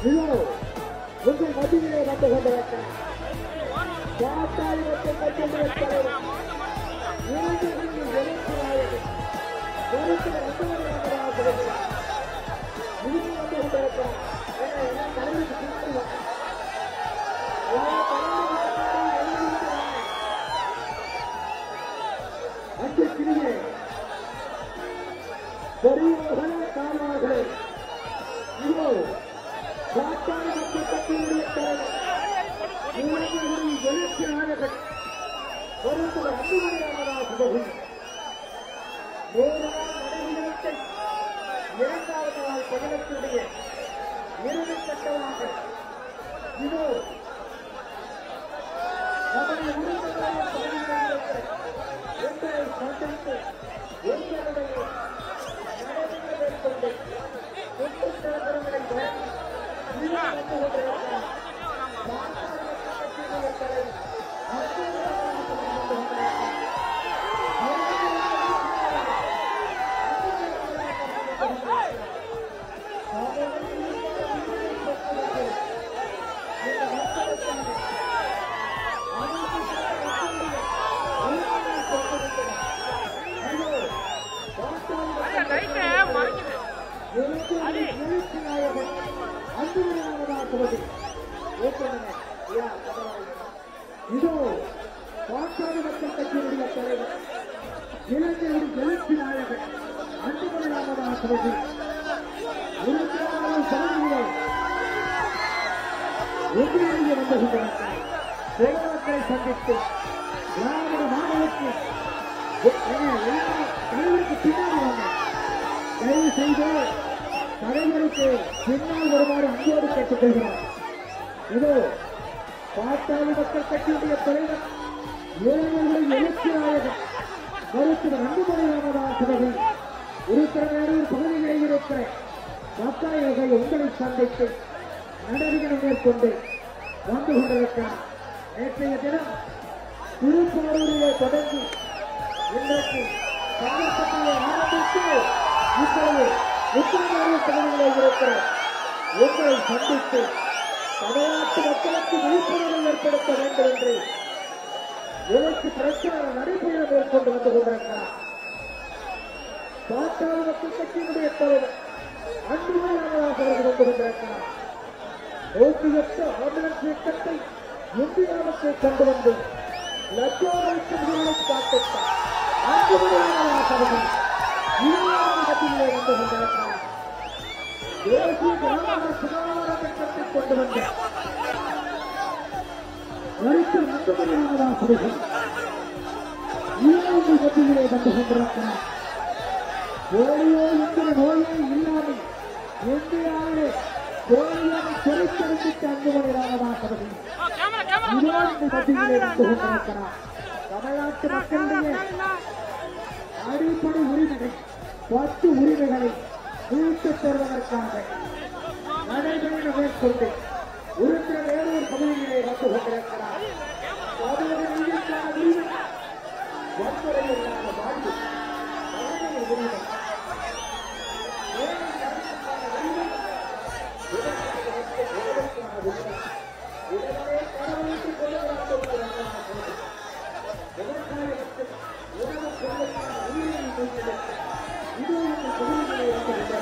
இதோ உங்கள் மத்தியிலே வந்து கொண்டிருக்கிறார் பாட்டாளி மக்கள் கட்சியுடைய தலைவர் இளைஞர்களின் எழுச்சி நாயகன் கருத்து வந்தவர்களாக இருந்து வந்து கொண்டிருக்கிறார். தலைவருக்கு பின்னாடி அன்பிற்கினியே பெரியவர்களே காரணர்களே இதோ பாட்டாளி மக்கள் கட்சியினுடைய தலைவர் இளைஞர்களின் எழுச்சி நாயகன் கருத்து வந்தவர்களாக நடைமுறை இரண்டாவது நாள் பதினத்துடைய இறுதிக்கட்டமாக இதோ நம்முடைய உறுப்பினர்களை எங்களை சந்தித்து எங்களுடைய நடைமுறை மேற்கொண்டு சுற்றுச்சூழல்களை வழங்கி வந்து கொண்டிருக்கிறார். இதோ பாட்டாளி மக்கள் கட்சியினுடைய தலைவர் இளைஞரின் எழுச்சி நாயகன் அன்புமணி ராமதாஸ் அவர்கள் 24 பகுதியிலே ஒன்றிணைந்து வந்து கொண்டிருக்கிறார். பொதுமக்களை சந்தித்து திராவிட மாநிலத்தில் தலைவருக்கு பின்னாடி வந்த தயவு செய்து தலைவருக்கு பின்னால் வருமாறு அன்போடு கேட்டுக்கொள்கிறார். இதோ பாட்டாளி மக்கள் கட்சியுடைய தலைவர் இளைஞர்களின் எழுச்சி நாயகன் மருத்துவர் அன்புமணி ராமதாஸ் அவர்கள் உறுப்பினர் பகுதிகளில் இருக்கிற மக்கள் உங்களை சந்தித்து நடவடிக்கை மேற்கொண்டு வந்து கொண்டிருக்கிறார். நேற்றைய தினம் திருப்பாரூரிலே தொடங்கி இன்றைக்கு சந்தர்ப்பத்திலே ஆரம்பித்து இப்பொழுது உத்தரவாத பகுதிகளில் இருக்கிற உங்களை சந்தித்து தமிழ்நாட்டு மக்களுக்கு விழிப்புணர்வை ஏற்படுத்த வேண்டும் என்று எழுச்சி பிரச்சார நடைபெறும் மேற்கொண்டு வந்து கொண்டிருக்கிறார். பாட்டாளி மக்கள் கட்சியினுடைய தலைவர் அன்புமணி ராமதாஸ் அவர்கள் வந்து கொண்டிருக்கிறார். 108 ஆம்புலன்ஸ் இயக்கத்தை இந்தியாவுக்கு கொண்டு வந்து லட்சோபலட்சம் உயிரை காத்திட்டார். அன்புமணி ராமதாஸ் அவர்கள் இளைஞர்கள் மத்தியிலே வந்து கொண்டிருக்கிறார். தேசிய கிராம சுகாதார திட்டத்தை கொண்டு வந்த மருத்துவர் அன்புமணி ராமதாஸ் அவர்கள் இளைஞர்கள் மத்தியிலே வந்து கொண்டிருக்கிறார். போலியோ என்கிற நோயே இல்லாமல் இந்தியாவிலே போலியோவை தெரிவித்த அன்புமணி ராமதாஸ் அவர்கள் இளைஞர்கள் மத்தியிலே வந்து கொண்டிருக்கிறார். தமிழ்நாட்டு மக்களுடைய அடிப்படை உரிமைகள் 10 உரிமைகளை மீட்டுத் தருவதற்காக நடைபெற மேற்கொண்டு உறுப்பினர் வேறொரு பகுதியிலே வந்து கொண்டிருக்கிறார். நீதிக்கான உரிமை, வன்முறையில்லாத வாழ்வு, மகளிர் உரிமை, உடனே கடவுளுக்கு கொள்ளுகிறார்கள். விவசாயத்தில் உணவு பொருளுக்கான உரிமையை கொண்டிருக்கிறார். இது இந்த பகுதிகளை இருக்கிறது.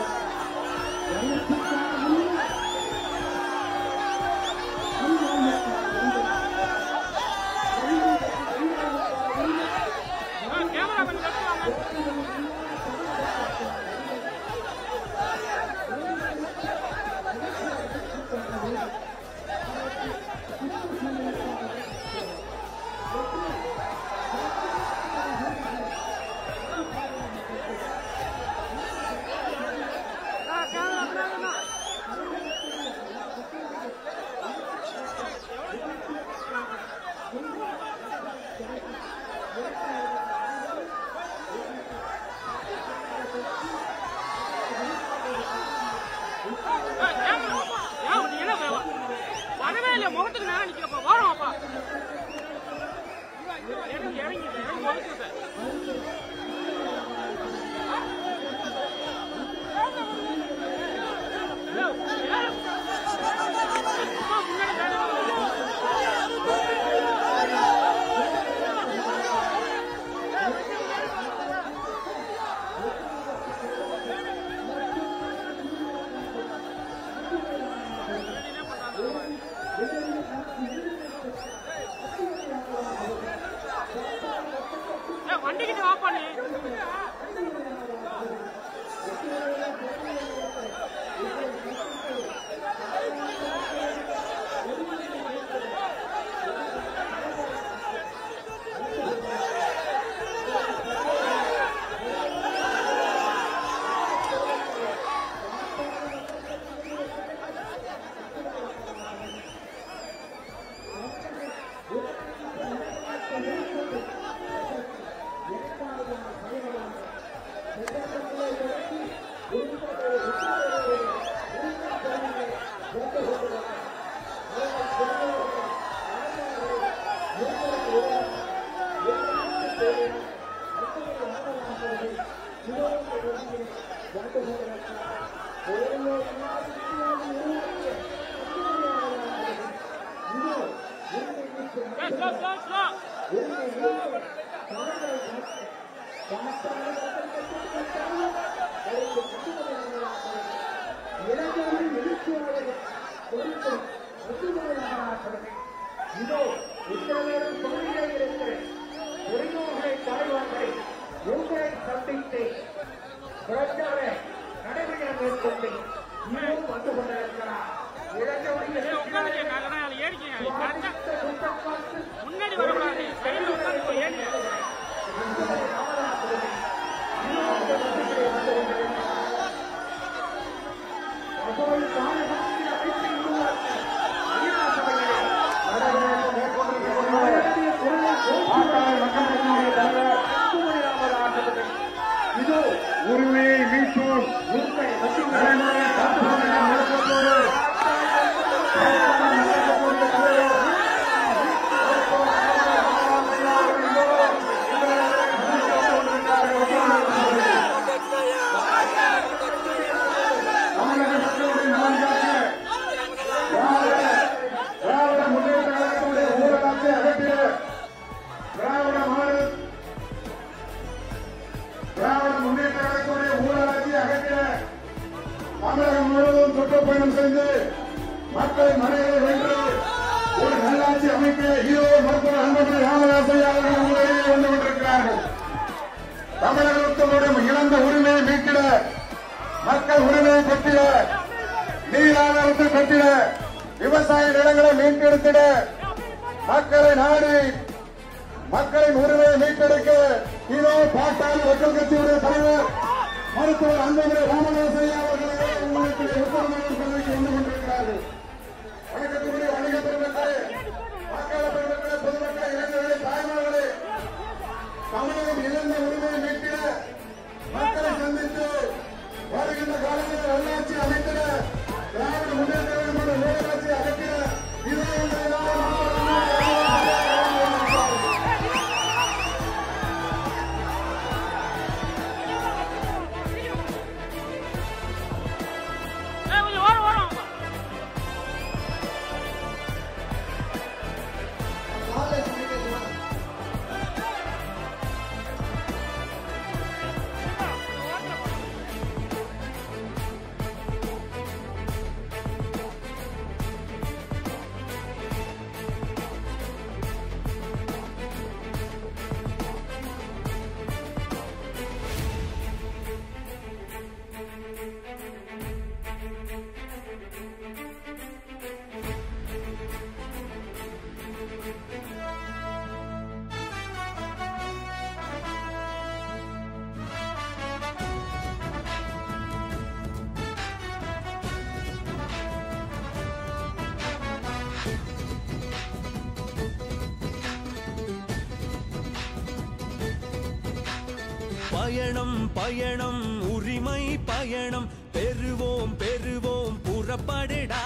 பயணம் பயணம் உரிமை பயணம் பெறுவோம் பெறுவோம் புறப்படடா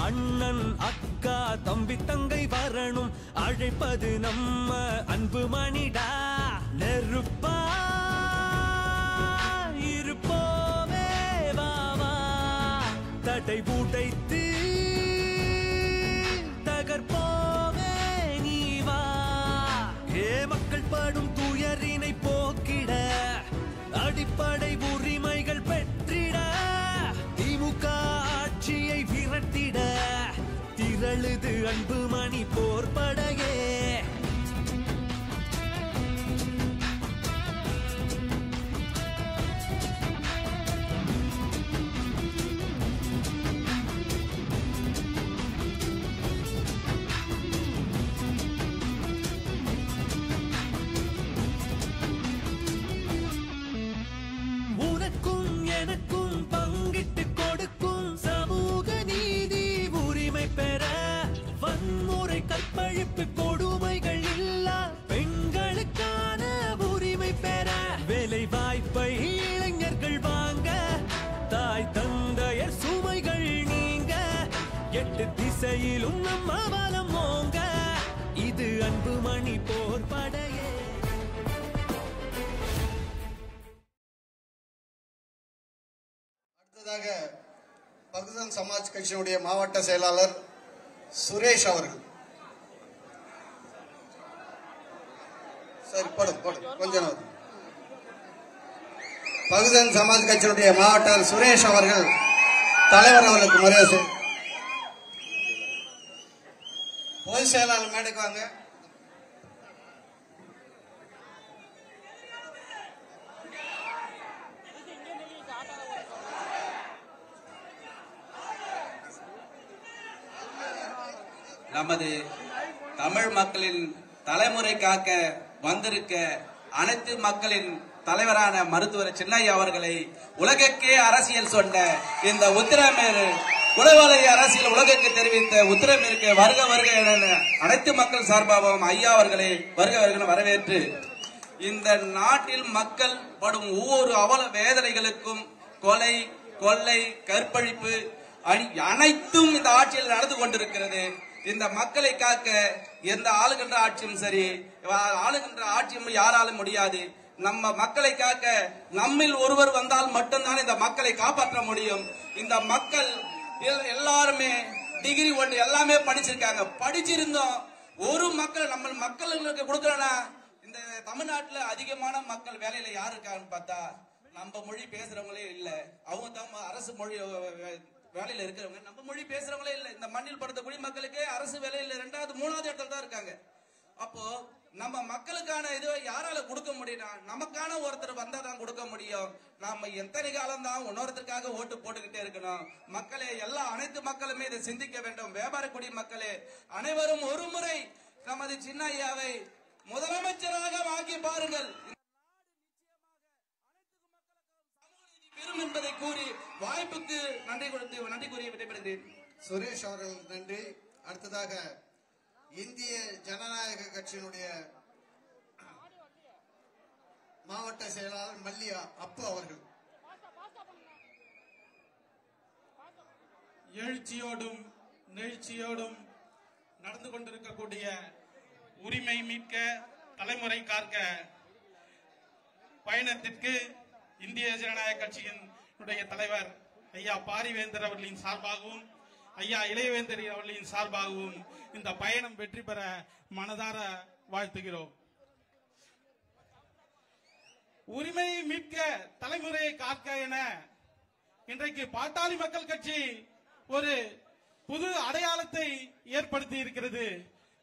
அண்ணன் அக்கா தம்பி தங்கை வரணும் அழைப்பது நம்ம அன்பு மணிடா நெருப்பா இருப்போமே வாவா தடை உடைத்து தகர்ப்போமே நீ வா ஏ மக்கள் படும் துயரினை போக்கிட அடிப்படை உரிமைகள் பெற்றிட திமுக ஆட்சியை விரட்டிட திரளுது அன்பு மணி போர்படையே அடுத்ததாக பகுஜன் சமாஜ் கட்சியினுடைய மாவட்ட செயலாளர் சுரேஷ் அவர்கள். சரி, போடும் கொஞ்சம். பகுஜன் சமாஜ் கட்சியினுடைய மாவட்ட சுரேஷ் அவர்கள் தலைவர் அவர்களுக்கு மரியாதை. பொதுச் செயலாளர் மேடைக்கு வாங்க. நமது தமிழ் மக்களின் தலைமுறை காக்க வந்திருக்க அனைத்து மக்களின் தலைவரான மருத்துவர் சின்னையா அவர்களை உலகக்கே அரசியல் சொன்ன இந்த உத்திரமேரு குலவலை அரசியல் உலகுக்கு தெரிவித்த உத்திரமேருக்கு வருக வருக என அனைத்து மக்கள் சார்பாகவும் ஐயா அவர்களை வருக வருக வரவேற்று இந்த நாட்டில் மக்கள் படும் ஒவ்வொரு அவல வேதனைகளுக்கும் கொலை, கொள்ளை, கற்பழிப்பு அனைத்தும் இந்த ஆட்சியில் நடந்து கொண்டிருக்கிறது. இந்த மக்களை காக்க எந்த ஆளுகின்ற ஆட்சியும் சரி, ஆளுகின்ற ஆட்சியும் யாராலும் முடியாது. நம்ம மக்களை காக்க நம்மில் ஒருவர் வந்தால் மட்டும்தான் இந்த மக்களை காப்பாற்ற முடியும். இந்த மக்கள் எல்லாருமே டிகிரி 1 எல்லாமே படிச்சிருக்காங்க. படிச்சிருந்தோம் ஒரு மக்கள் நம்ம மக்களுக்கு கொடுக்கறனா இந்த தமிழ்நாட்டுல அதிகமான மக்கள் வேலையில யாரு இருக்கான்னு பார்த்தா நம்ம மொழி பேசுறவங்களே இல்ல. அவங்க தான் அரசு மொழி வேலையில இருக்கிறவங்க. நம்ம மொழி பேசுறவங்களே இல்ல. இந்த மண்ணில் படுத்த குடிமக்களுக்கு அரசு வேலையில 2வது 3வது இடத்துல தான் இருக்காங்க. அப்போ நம்ம மக்களுக்கான இதுவை யாரால கொடுக்க முடியும்னா நமக்கான ஒருத்தர் வந்தா தான் கொடுக்க முடியும். நாம எத்தனை காலம் தான் இன்னொருத்தருக்காக ஓட்டு போட்டுக்கிட்டே இருக்கணும்? மக்களே, அனைத்து மக்களுமே இதை சிந்திக்க வேண்டும். வியாபார குடிமக்களே அனைவரும் ஒரு முறை நமது சின்னையாவை முதலமைச்சராக ஆக்கி பாருங்கள். பெரும் என்பதை கூறி வாய்ப்புக்கு நன்றி கூறி விடைபெறுகிறேன். சுரேஷ் அவர்கள் நன்றி. அடுத்ததாக இந்திய ஜனநாயக கட்சியினுடைய மாவட்ட செயலாளர் மல்லியா அப்பு அவர்கள். எழுச்சியோடும் நெழுச்சியோடும் நடந்து கொண்டிருக்கக்கூடிய உரிமை மீட்க தலைமுறை காக்க பயணத்திற்கு இந்திய ஜனநாயக கட்சியின் தலைவர் ஐயா பாரிவேந்தர் அவர்களின் சார்பாகவும் ஐயா இளையவேந்தர் அவர்களின் சார்பாகவும் இந்த பயணம் வெற்றி பெற மனதார வாழ்த்துகிறோம். உரிமையை மீட்க தலைமுறையை காக்க என இன்றைக்கு பாட்டாளி மக்கள் கட்சி ஒரு புது அடையாளத்தை ஏற்படுத்தி இருக்கிறது.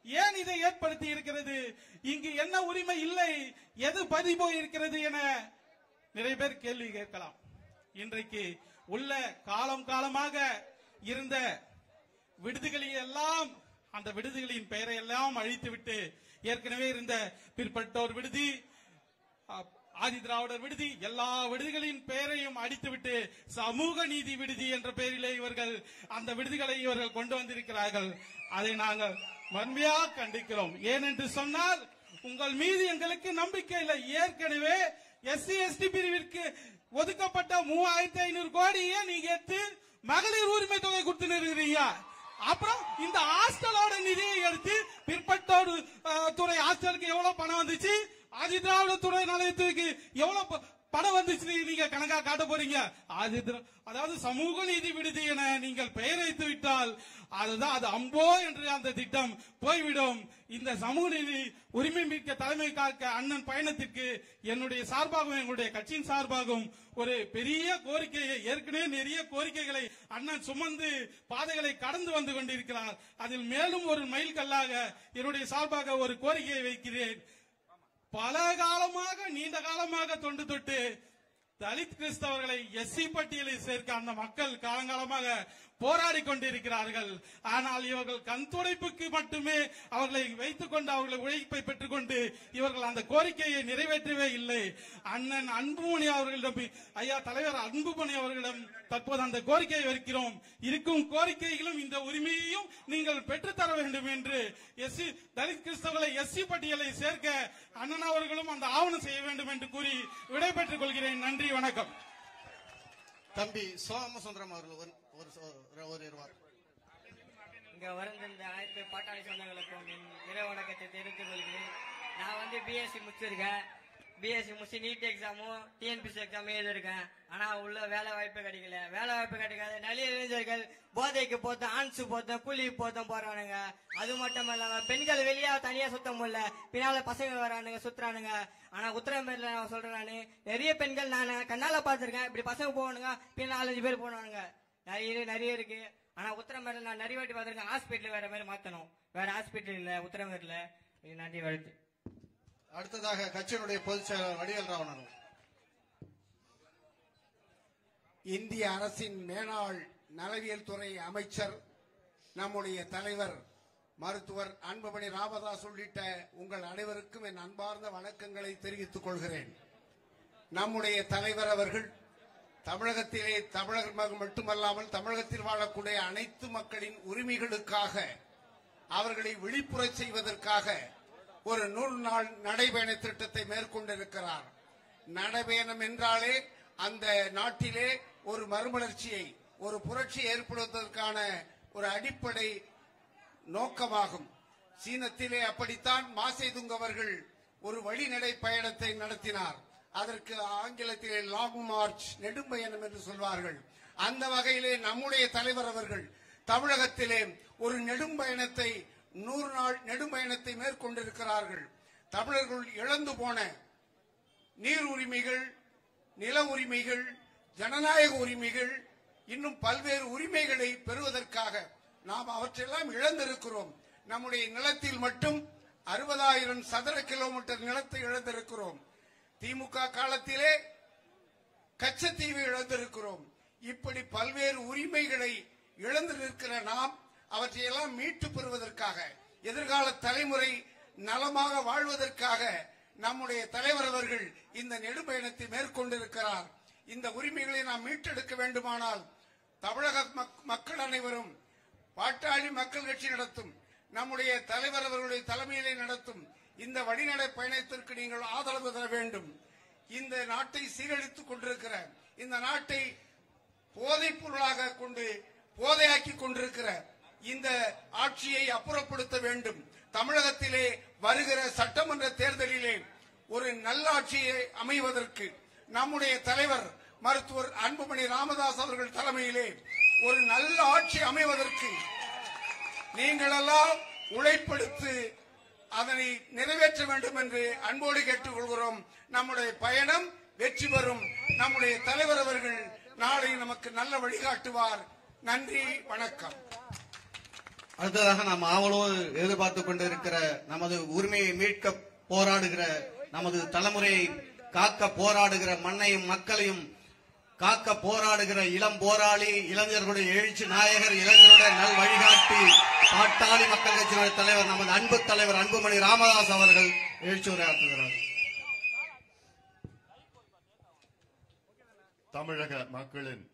ஏன் இதை ஏற்படுத்தி இருக்கிறது? இங்கு என்ன உரிமை இல்லை, எது பறி போய் இருக்கிறது என நிறைய பேர் கேள்வி கேட்கலாம். இன்றைக்கு உள்ள காலமாக இருந்த விடுதிகளை எல்லாம், அந்த விடுதிகளின் பெயரை எல்லாம் அழித்துவிட்டு ஏற்கனவே இருந்த பிற்பட்டோர் விடுதி, ஆதி திராவிடர் விடுதி, எல்லா விடுதிகளின் பெயரையும் அடித்துவிட்டு சமூக நீதி விடுதி என்ற பெயரிலே இவர்கள் அந்த விடுதிகளை இவர்கள் கொண்டு வந்திருக்கிறார்கள். அதை நாங்கள் வன்மையாக கண்டிக்கிறோம். ஏனென்று சொன்னால் உங்கள் மீது எங்களுக்கு நம்பிக்கை இல்லை. ஏற்கனவே SC ST பிரிவிற்கு ஒதுக்கப்பட்ட 3500 கோடியை நீங்க எடுத்து மகளிர் உரிமை தொகை கொடுத்து நிறுவீங்க. அப்புறம் இந்த ஹாஸ்டலோட நிதியை எடுத்து பிற்பட்டோர் துறை ஹாஸ்டலுக்கு எவ்வளவு பணம் வந்துச்சு, ஆதி திராவிட துறை நிலையத்துக்கு எவ்வளவு பணம் வந்துச்சு நீங்க கணக்கா காட்ட போறீங்க. அதாவது சமூக நீதி விடுதி என நீங்கள் பெயர் வைத்து விட்டால் அதுதான் அது அம்போ என்று அந்த திட்டம் போய்விடும். இந்த சமூக நீதி உரிமை மீட்க தலைமை காக்க அண்ணன் பயணத்திற்கு என்னுடைய சார்பாகவும் எங்களுடைய கட்சியின் சார்பாகவும் ஒரு பெரிய கோரிக்கையை, ஏற்கனவே நிறைய கோரிக்கைகளை அண்ணன் சுமந்து பாதைகளை கடந்து வந்து கொண்டிருக்கிறார். அதில் மேலும் ஒரு மைல் கல்லாக என்னுடைய சார்பாக ஒரு கோரிக்கையை வைக்கிறேன். பல காலமாக, நீண்ட காலமாக தொண்டு தொட்டு தலித் கிறிஸ்தவர்களை SC பட்டியலில் சேர்க்க அந்த மக்கள் காலங்காலமாக போராடி கொண்டிருக்கிறார்கள். ஆனால் இவர்கள் கண் துடைப்புக்கு மட்டுமே அவர்களை வைத்துக் கொண்டு அவர்களை உழைப்பை பெற்றுக் கொண்டு இவர்கள் அந்த கோரிக்கையை நிறைவேற்றவே இல்லை. அண்ணன் அன்புமணி அவர்களிடம், ஐயா தலைவர் அன்புமணி அவர்களிடம் தற்போது அந்த கோரிக்கையை வைக்கிறோம். இருக்கும் கோரிக்கைகளும் இந்த உரிமையையும் நீங்கள் பெற்றுத்தர வேண்டும் என்று தலித் கிறிஸ்தவர்களை SC பட்டியலை சேர்க்க அண்ணன் அவர்களும் அந்த ஆவணம் செய்ய வேண்டும் என்று கூறி விடைபெற்றுக் கொள்கிறேன். நன்றி, வணக்கம். தம்பி சோமசுந்தரம் அவர்கள் இங்க வருந்த அனைத்து பாட்டாளி சொந்தங்களுக்கும் இறை வணக்கத்தை தெரிவித்துக் கொள்கிறேன். நான் BSc முடிச்சிருக்கேன். பிஎஸ்சி முடிச்சு நீட் எக்ஸாமும் டிஎன்பிசி எக்ஸாமும் எழுதிருக்கேன். ஆனா உள்ள வேலை வாய்ப்பு கிடைக்கல. வேலை வாய்ப்பு கிடைக்காத நிறைய இளைஞர்கள் போதைக்கு போத்தம், ஆன்சு போத்தம், கூலி போத்தம் போறானுங்க. அது மட்டும் இல்லாம பெண்கள் வெளியே தனியா சுத்த முடியல, பின்னால பசங்க வரானுங்க சுத்துறானுங்க. ஆனா உத்தரமேரில நான் சொல்றேன், நானு நிறைய பெண்கள் நான் கண்ணால பாத்திருக்கேன். இப்படி பசங்க போவானுங்க, பின்ன 4-5 பேர் போனானுங்க. நிறைய இருக்கு. ஆனா உத்தரமேரில நான் நிறைய வாட்டி பாத்திருக்கேன். ஹாஸ்பிட்டல் வேற மாதிரி மாத்தணும். வேற ஹாஸ்பிட்டல் இல்ல உத்தரமேரில. நன்றி வாழ்த்து. அடுத்ததாக கட்சியினுடைய பொதுச் செயலாளர் வடிவேல் ராவணன். இந்திய அரசின் மேலாள் நலவியல் துறை அமைச்சர், நம்முடைய தலைவர் மருத்துவர் அன்புமணி ராமதாஸ் உள்ளிட்ட உங்கள் அனைவருக்கும் என் அன்பார்ந்த வணக்கங்களை தெரிவித்துக் கொள்கிறேன். நம்முடைய தலைவர் அவர்கள் தமிழகத்திலே தமிழக மட்டுமல்லாமல் தமிழகத்தில் வாழக்கூடிய அனைத்து மக்களின் உரிமைகளுக்காக அவர்களை விழிப்புற செய்வதற்காக ஒரு 100 நாள் நடைபயண திட்டத்தை மேற்கொண்டிருக்கிறார். நடைபயணம் என்றாலே அந்த நாட்டிலே ஒரு மறுமலர்ச்சியை, ஒரு புரட்சி ஏற்படுவதற்கான ஒரு அடிப்படை நோக்கமாகும். சீனத்திலே அப்படித்தான் மாசேதுங் அவர்கள் ஒரு வழிநடை பயணத்தை நடத்தினார். அதற்கு ஆங்கிலத்திலே லாங் மார்ச், நெடும்பயணம் என்று சொல்வார்கள். அந்த வகையிலே நம்முடைய தலைவர் அவர்கள் தமிழகத்திலே ஒரு நெடும்பயணத்தை 100 நாள் நெடும்பயணத்தை மேற்கொண்டிருக்கிறார்கள். தமிழர்கள் இழந்து போன நீர் உரிமைகள், நில உரிமைகள், ஜனநாயக உரிமைகள், இன்னும் பல்வேறு உரிமைகளை பெறுவதற்காக நாம் அவற்றெல்லாம் இழந்திருக்கிறோம். நம்முடைய நிலத்தில் மட்டும் 60,000 சதுர கிலோமீட்டர் நிலத்தை இழந்திருக்கிறோம். திமுக காலத்திலே கச்சத்தீவு இழந்திருக்கிறோம். இப்படி பல்வேறு உரிமைகளை இழந்து நிற்கிற நாம் அவற்றையெல்லாம் மீட்டு பெறுவதற்காக, எதிர்கால தலைமுறை நலமாக வாழ்வதற்காக நம்முடைய தலைவர் அவர்கள் இந்த நெடும்பயணத்தை மேற்கொண்டிருக்கிறார். இந்த உரிமைகளை நாம் மீட்டெடுக்க வேண்டுமானால் தமிழக மக்கள் அனைவரும் பாட்டாளி மக்கள் கட்சி நடத்தும், நம்முடைய தலைவர் அவர்களுடைய தலைமையிலே நடத்தும் இந்த வழிநடை பயணத்திற்கு நீங்கள் ஆதரவு தர வேண்டும். இந்த நாட்டை சீரழித்துக் கொண்டிருக்கிற, இந்த நாட்டை போதைப் பொருளாக கொண்டு போதையாக்கி கொண்டிருக்கிற இந்த ஆட்சியை அப்புறப்படுத்த வேண்டும். தமிழகத்திலே வருகிற சட்டமன்ற தேர்தலிலே ஒரு நல்லாட்சியை அமைவதற்கு நம்முடைய தலைவர் மருத்துவர் அன்புமணி ராமதாஸ் அவர்கள் தலைமையிலே ஒரு நல்ல ஆட்சி அமைவதற்கு நீங்களெல்லாம் உழைப்பெடுத்து அதனை நிறைவேற்ற வேண்டும் என்று அன்போடு கேட்டுக்கொள்கிறோம். நம்முடைய பயணம் வெற்றி பெறும். நம்முடைய தலைவர் அவர்கள் நாளை நமக்கு நல்ல வழிகாட்டுவார். நன்றி, வணக்கம். அடுத்ததாக நாம் ஆவலோடு எதிர்பார்த்துக் கொண்டிருக்கிற, நமது உரிமையை மீட்க போராடுகிற, நமது தலைமுறையை காக்க போராடுகிற, மண்ணையும் மக்களையும் காக்க போராடுகிற இளம் போராளி, இளைஞர்களுடைய எழுச்சி நாயகர், இளைஞருடைய நல் வழிகாட்டி, பாட்டாளி மக்கள் கட்சியினுடைய தலைவர், நமது அன்பு தலைவர் அன்புமணி ராமதாஸ் அவர்கள் எழுச்சி உரையாற்றுகிறார். தமிழக மக்களின்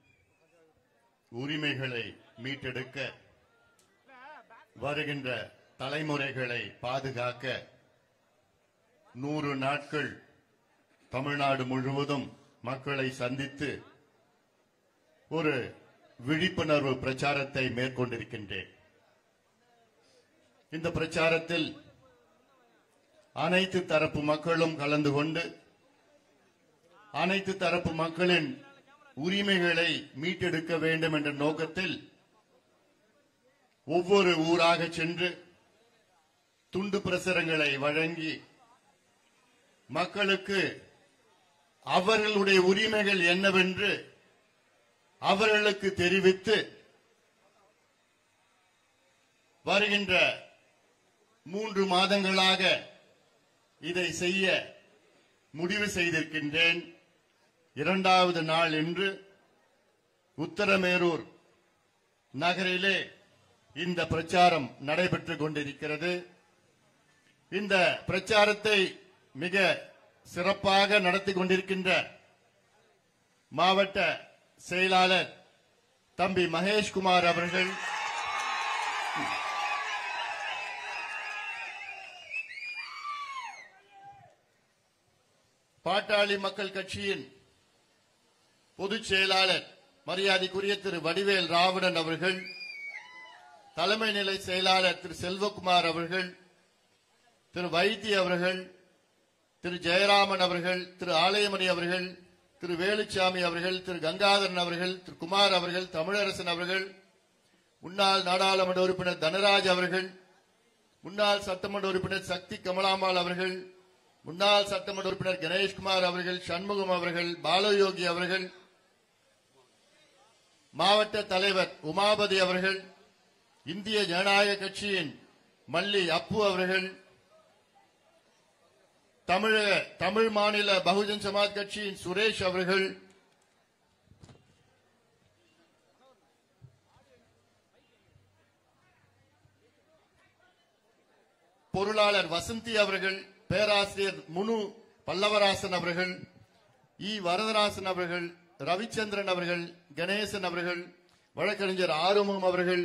உரிமைகளை மீட்டெடுக்க, வருகின்ற தலைமுறைகளை பாதுகாக்க 100 நாட்கள் தமிழ்நாடு முழுவதும் மக்களை சந்தித்து ஒரு விழிப்புணர்வு பிரச்சாரத்தை மேற்கொண்டிருக்கின்றேன். இந்த பிரச்சாரத்தில் அனைத்து தரப்பு மக்களும் கலந்து கொண்டு அனைத்து தரப்பு மக்களின் உரிமைகளை மீட்டெடுக்க வேண்டும் என்ற நோக்கத்தில் ஒவ்வொரு ஊராக சென்று துண்டு பிரசுரங்களை வழங்கி மக்களுக்கு அவர்களுடைய உரிமைகள் என்னவென்று அவர்களுக்கு தெரிவித்து வருகின்ற 3 மாதங்களாக இதை செய்ய முடிவு செய்திருக்கின்றேன். 2வது நாள் இன்று உத்தரமேரூர் நகரிலே இந்த பிரச்சாரம் நடைபெற்றுக் கொண்டிருக்கிறது. இந்த பிரச்சாரத்தை மிக சிறப்பாக நடத்தி கொண்டிருக்கின்ற மாவட்ட செயலாளர் தம்பி மகேஷ்குமார் அவர்கள், பாட்டாளி மக்கள் கட்சியின் பொதுச் செயலாளர் மரியாதைக்குரிய திரு வடிவேல் ராவணன் அவர்கள், தலைமை நிலை செயலாளர் திரு செல்வகுமார் அவர்கள், திரு வைத்தி அவர்கள், திரு ஜெயராமன் அவர்கள், திரு ஆலயமணி அவர்கள், திரு வேலுச்சாமி அவர்கள், திரு கங்காதரன் அவர்கள், திரு குமார் அவர்கள், தமிழரசன் அவர்கள், முன்னாள் நாடாளுமன்ற உறுப்பினர் தனராஜ் அவர்கள், முன்னாள் சட்டமன்ற உறுப்பினர் சக்தி கமலாம்பாள் அவர்கள், முன்னாள் சட்டமன்ற உறுப்பினர் கணேஷ்குமார் அவர்கள், சண்முகம் அவர்கள், பாலயோகி அவர்கள், மாவட்ட தலைவர் உமாபதி அவர்கள், இந்திய ஜனநாயக கட்சியின் மல்லி அப்பு அவர்கள், தமிழ் மாநில பகுஜன் சமாஜ் கட்சியின் சுரேஷ் அவர்கள், பொருளாளர் வசந்தி அவர்கள், பேராசிரியர் முனு பல்லவராசன் அவர்கள், இ வரதராசன் அவர்கள், ரவிச்சந்திரன் அவர்கள், கணேசன் அவர்கள், வழக்கறிஞர் ஆறுமுகம் அவர்கள்,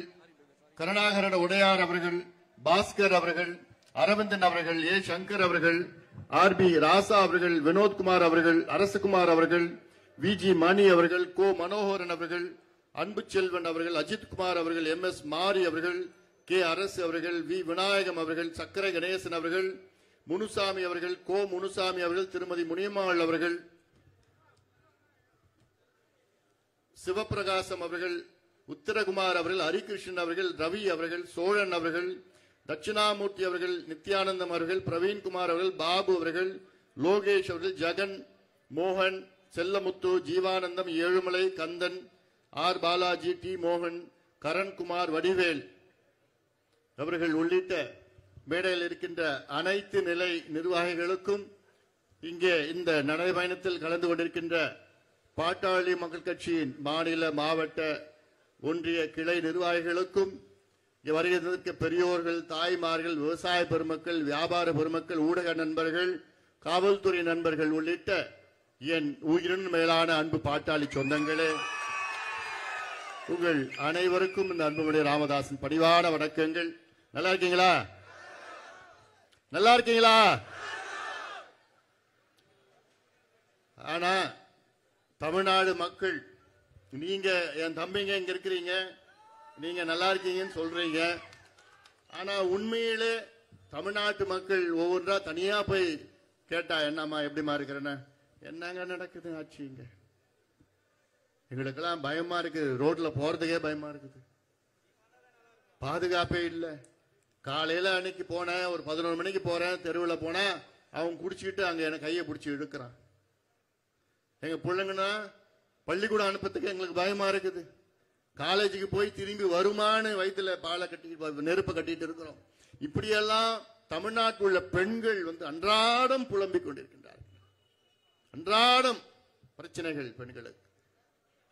கருணாகரன் உடையார் அவர்கள், பாஸ்கர் அவர்கள், அரவிந்தன் அவர்கள், ஏ சங்கர் அவர்கள், ஆர் பி ராசா அவர்கள், வினோத்குமார் அவர்கள், அரசகுமார் அவர்கள், வி ஜி மணி அவர்கள், கோ மனோகரன் அவர்கள், அன்பு செல்வன் அவர்கள், அஜித்குமார் அவர்கள், எம் எஸ் மாரி அவர்கள், கே அரசு அவர்கள், வி விநாயகம் அவர்கள், சக்கரை கணேசன் அவர்கள், முனுசாமி அவர்கள், கோ முனுசாமி அவர்கள், திருமதி முனியம்மாள் அவர்கள், சிவபிரகாசம் அவர்கள், உத்தரகுமார் அவர்கள், ஹரிகிருஷ்ணன் அவர்கள், ரவி அவர்கள், சோழன் அவர்கள், தட்சிணாமூர்த்தி அவர்கள், நித்யானந்தம் அவர்கள், பிரவீன்குமார் அவர்கள், பாபு அவர்கள், லோகேஷ் அவர்கள், ஜெகன் மோகன், செல்லமுத்து, ஜீவானந்தம், ஏழுமலை, கந்தன், ஆர் பாலாஜி, டி மோகன், கரண்குமார், வடிவேல் அவர்கள் உள்ளிட்ட மேடையில் இருக்கின்ற அனைத்து நிலை நிர்வாகிகளுக்கும், இங்கே இந்த நடைபயணத்தில் கலந்து கொண்டிருக்கின்ற பாட்டாளி மக்கள் கட்சியின் மாநில மாவட்ட ஒன்றிய கிளை நிர்வாகிகளுக்கும், வருகின்ற பெரியோர்கள், தாய்மார்கள், விவசாய பெருமக்கள், வியாபார பெருமக்கள், ஊடக நண்பர்கள், காவல்துறை நண்பர்கள் உள்ளிட்ட என் உயிரின் மேலான அன்பு பாட்டாளி சொந்தங்களே, உங்கள் அனைவருக்கும் இந்த அன்புமணி ராமதாசன் பணிவான வணக்கங்கள். நல்லா இருக்கீங்களா? நல்லா இருக்கீங்களா? ஆனா தமிழ்நாடு மக்கள், நீங்க என் தம்பிங்க இங்க இருக்கிறீங்க, நீங்க நல்லா இருக்கீங்கன்னு சொல்றீங்க. ஆனா உண்மையிலே தமிழ்நாட்டு மக்கள் ஒவ்வொன்றா தனியா போய் கேட்டா, என்னம்மா எப்படிமா இருக்கிறேன்னு, என்னங்க நடக்குது ஆட்சிங்க, எங்களுக்கெல்லாம் பயமா இருக்கு, ரோட்ல போறதுக்கே பயமா இருக்குது, பாதுகாப்பே இல்ல. காலையில அன்னைக்கு போனேன், ஒரு 11 மணிக்கு போறேன், தெருவில் போனா அவன் குடிச்சுக்கிட்டு அங்க எனக்கு கையை பிடிச்சி இழுக்கிறான். எங்க பிள்ளைங்கன்னா பள்ளிக்கூடம் அனுப்பத்துக்கு எங்களுக்கு பயமா இருக்குது. காலேஜுக்கு போய் திரும்பி வருமானு வயிற்றுல பாலை கட்டி நெருப்பை கட்டிட்டு இருக்கிறோம். இப்படியெல்லாம் தமிழ்நாட்டில் உள்ள பெண்கள் அன்றாடம் புலம்பிக் கொண்டிருக்கின்றார்கள். அன்றாடம் பிரச்சனைகள் பெண்களுக்கு.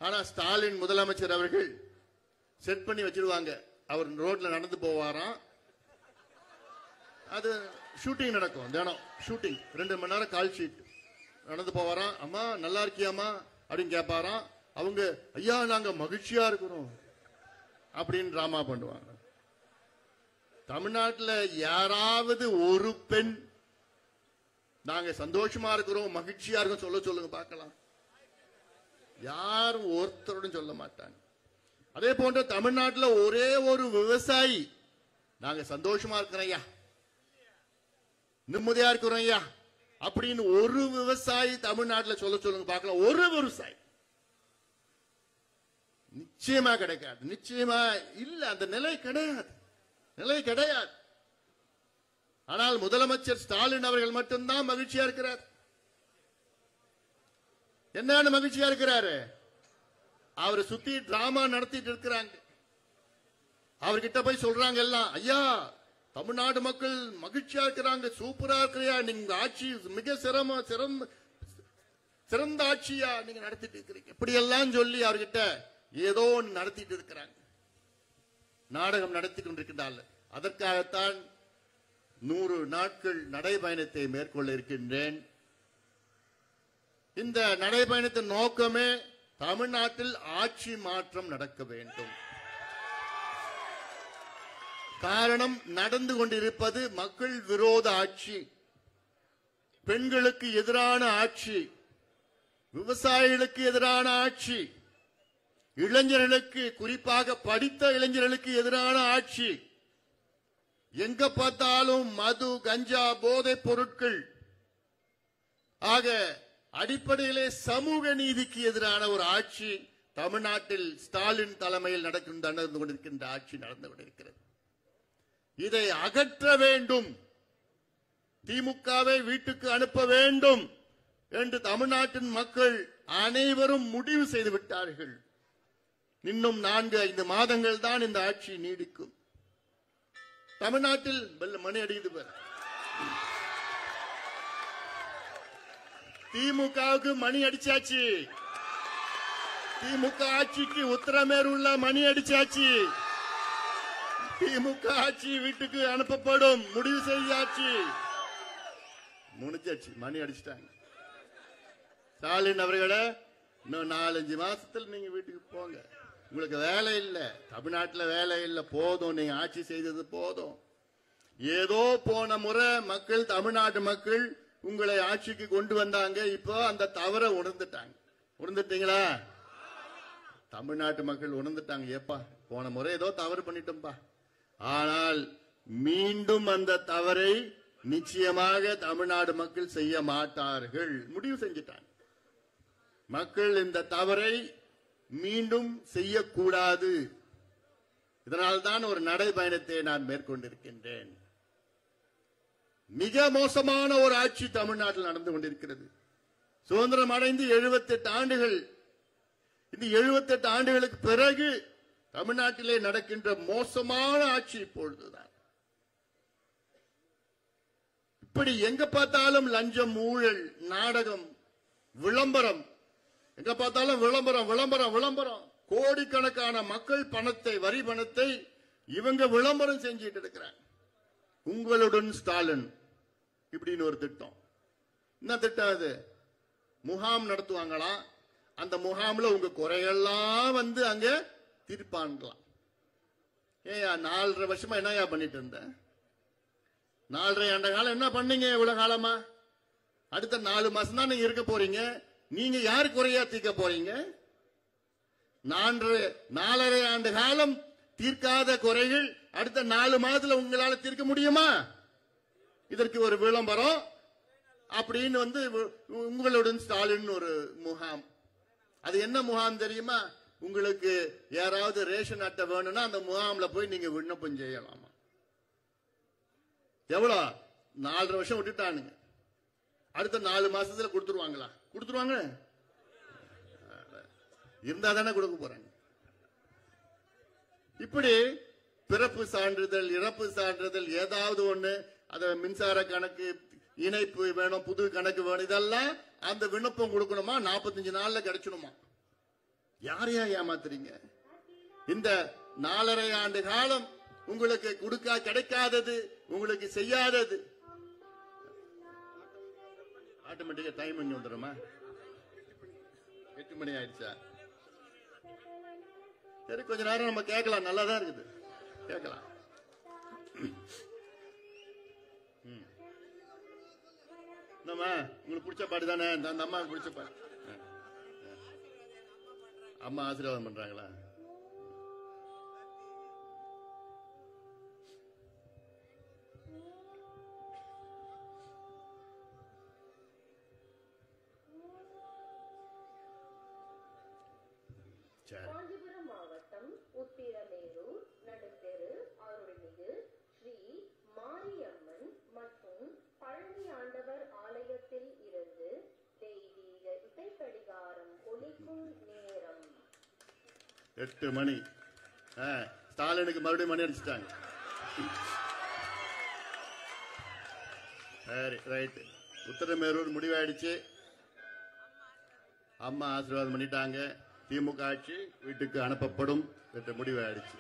ஆனா ஸ்டாலின் முதலமைச்சர் அவர்கள் செட் பண்ணி வச்சிருவாங்க. அவர் ரோட்ல நடந்து போவாராம், அது ஷூட்டிங் நடக்கும், தினம் ஷூட்டிங், 2 மணி நேரம் கால் ஷீட். நடந்து போவாராம், அம்மா நல்லா இருக்கியாமா அப்படின்னு கேட்பாராம். அவங்க, ஐயா நாங்க மகிழ்ச்சியா இருக்கிறோம் அப்படின்னு டிராமா பண்ணுவாங்க. தமிழ்நாட்டில் யாராவது ஒரு பெண் நாங்க சந்தோஷமா இருக்கிறோம், மகிழ்ச்சியா இருக்கோம் சொல்ல சொல்லுங்க பார்க்கலாம். யாரும் ஒருத்தருடன் சொல்ல மாட்டாங்க. அதே போன்ற தமிழ்நாட்டில் ஒரே ஒரு விவசாயி நாங்க சந்தோஷமா இருக்கிறோம் ஐயா, நிம்மதியா இருக்கிறோம் ஐயா அப்படின்னு ஒரு விவசாயி தமிழ்நாட்டில் சொல்ல சொல்லுங்க பார்க்கலாம். ஒரு விவசாயி நிச்சயமா கிடைக்காது, நிச்சயமா இல்ல, அந்த நிலை கிடையாது, நிலை கிடையாது. ஆனால் முதலமைச்சர் ஸ்டாலின் அவர்கள் மட்டும்தான் மகிழ்ச்சியா இருக்கிறார். என்னன்னு மகிழ்ச்சியா இருக்கிறாரு? அவரை சுத்தி டிராமா நடத்திட்டு இருக்கிறாங்க. அவர்கிட்ட போய் சொல்றாங்க எல்லாம், ஐயா தமிழ்நாடு மக்கள் மகிழ்ச்சியா இருக்கிறாங்க, சூப்பரா இருக்கிறியா, நீங்க ஆட்சி மிக சிறந்த ஆட்சியா நீங்க நடத்திட்டு இருக்கிறீங்க, இப்படி எல்லாம் சொல்லி அவர்கிட்ட ஏதோ ஒன்று நடத்திட்டு இருக்கிறாங்க, நாடகம் நடத்தி கொண்டிருக்கிறார்கள். அதற்காகத்தான் 100 நாட்கள் நடைபயணத்தை மேற்கொள்ள இருக்கின்றேன். இந்த நடைபயணத்தின் நோக்கமே தமிழ்நாட்டில் ஆட்சி மாற்றம் நடக்க வேண்டும். காரணம், நடந்து கொண்டிருப்பது மக்கள் விரோத ஆட்சி, பெண்களுக்கு எதிரான ஆட்சி, விவசாயிகளுக்கு எதிரான ஆட்சி, இளைஞர்களுக்கு, குறிப்பாக படித்த இளைஞர்களுக்கு எதிரான ஆட்சி. எங்க பார்த்தாலும் மது, கஞ்சா, போதைப் பொருட்கள், ஆக அடிப்படையிலே சமூக நீதிக்கு எதிரான ஒரு ஆட்சி தமிழ்நாட்டில் ஸ்டாலின் தலைமையில் நடந்து கொண்டிருக்கின்ற ஆட்சி நடந்து கொண்டிருக்கிறது. இதை அகற்ற வேண்டும், திமுகவை வீட்டுக்கு அனுப்ப வேண்டும் என்று தமிழ்நாட்டின் மக்கள் அனைவரும் முடிவு செய்து விட்டார்கள். இன்னும் 4-5 மாதங்கள் தான் இந்த ஆட்சி நீடிக்கும். தமிழ்நாட்டில் மணி அடிக்குது. திமுகவுக்கு மணி அடிச்சாச்சு. திமுக ஆட்சிக்கு உத்தரமேரூர்ல மணி அடிச்சாச்சு. திமுக ஆட்சி வீட்டுக்கு அனுப்பப்படும், முடிவு செய்யாச்சு, முடிஞ்சாச்சு, மணி அடிச்சிட்டாங்க. ஸ்டாலின் அவர்களே, இன்னும் 4-5 மாசத்துல நீங்க வீட்டுக்கு போங்க. உங்களுக்கு வேலை இல்லை, தமிழ்நாட்டில் வேலை இல்லை, போதும், நீங்க ஆட்சி செய்தது போதும். ஏதோ போன முறை மக்கள், தமிழ்நாட்டு மக்கள் உங்களை ஆட்சிக்கு கொண்டு வந்தாங்க. இப்போ அந்த தவறை உணர்ந்துட்டாங்க. உணர்ந்துட்டீங்களா? தமிழ்நாட்டு மக்கள் உணர்ந்துட்டாங்க. ஏப்பா, போன முறை ஏதோ தவறு பண்ணிட்டோம்பா, ஆனால் மீண்டும் அந்த தவறை நிச்சயமாக தமிழ்நாடு மக்கள் செய்ய மாட்டார்கள், முடிவு செஞ்சிட்டாங்க. மக்கள் இந்த தவறை மீண்டும் செய்யக்கூடாது. இதனால்தான் ஒரு நடைபயணத்தை நான் மேற்கொண்டிருக்கின்றேன். மிக மோசமான ஒரு ஆட்சி தமிழ்நாட்டில் நடந்து கொண்டிருக்கிறது. சுதந்திரம் அடைந்து 78 ஆண்டுகள். இந்த 78 ஆண்டுகளுக்கு பிறகு தமிழ்நாட்டிலே நடக்கின்ற மோசமான ஆட்சி இப்பொழுதுதான். இப்படி எங்க பார்த்தாலும் லஞ்சம், ஊழல், நாடகம், விளம்பரம், எங்க பார்த்தாலும் விளம்பரம் விளம்பரம் விளம்பரம். கோடிக்கணக்கான மக்கள் பணத்தை, வரி பணத்தை இவங்க விளம்பரம் செஞ்சிட்டு இருக்கிறாங்க. உங்களுடன் ஸ்டாலின் இப்படின்னு ஒரு திட்டம். என்ன திட்டம் அது? முகாம் நடத்துவாங்களாம். அந்த முகாம்ல உங்க குறையெல்லாம் வந்து அங்க தீர்ப்பான்லாம். ஏயா 4.5 வருஷமா என்னையா பண்ணிட்டு இருந்த? 4.5 ஆண்டு காலம் என்ன பண்ணீங்க? இவ்வளவு காலமா? அடுத்த 4 மாசம் தான் நீங்க இருக்க போறீங்க. நீங்க யாரு குறையா தீர்க்க போறீங்க? 4.5 ஆண்டு காலம் தீர்க்காத குறைகள் அடுத்த 4 மாதத்துல உங்களால தீர்க்க முடியுமா? இதற்கு ஒரு விளம்பரம் அப்படின்னு வந்து உங்களுடன் ஸ்டாலின் ஒரு முகாம். அது என்ன முகாம் தெரியுமா? உங்களுக்கு யாராவது ரேஷன் அட்டை வேணும்னா அந்த முகாம்ல போய் நீங்க விண்ணப்பம் செய்யலாமா? எவ்வளவு? 4.5 வருஷம் விட்டுட்டானுங்க. அடுத்த 4 மாசத்துல கொடுத்துருவாங்களா? கொடுத்துருவாங்க. இருந்தா தானே கொடுக்க போறாங்க. இப்படி பிறப்பு சான்றிதழ், இறப்பு சான்றிதழ், ஏதாவது ஒண்ணு, அத மின்சார கணக்கு, இணைப்பு வேணும், புது கணக்கு வேணும், இதெல்லாம் அந்த விண்ணப்பம் கொடுக்கணுமா? 45 நாள்ல கிடைச்சணுமா? யாரையா ஏமாத்துறீங்க? இந்த 4.5 ஆண்டு காலம் உங்களுக்கு கிடைக்காதது, உங்களுக்கு செய்யாதது. ஆட்டோமேட்டிக்கா டைம் பண்ணி வந்துடுமா? 8 மணி ஆயிடுச்சா? சரி, கொஞ்ச நேரம் நம்ம கேட்கலாம். நல்லாதான் இருக்குது, கேட்கலாம். நம்ம உங்களுக்கு பிடிச்ச பாட்டு தானே? அந்த அம்மா பிடிச்ச பாட்டு. அம்மா ஆசீர்வாதம் பண்றாங்களா? காஞ்சிபுரம் மாவட்டம் உத்திரமேரூர் நடுத்தெரு அருள்மிகு ஸ்ரீ மாரியம்மன் மற்றும் பழனி ஆண்டவர் ஆலயத்தில் இருந்து தெய்வீக இசைக்கடிகாரம் ஒலிக்கும் நேரம் 8 மணி. ஸ்டாலினுக்கு மறுபடியும் மணி அடிச்சுட்டாங்க. சரி, ரைட். உத்தரமேரூர் முடிவாயிடுச்சு. அம்மா ஆசீர்வாதம் பண்ணிட்டாங்க. திமுக ஆட்சி வீட்டுக்கு அனுப்பப்படும் என்ற முடிவாயிடுச்சு.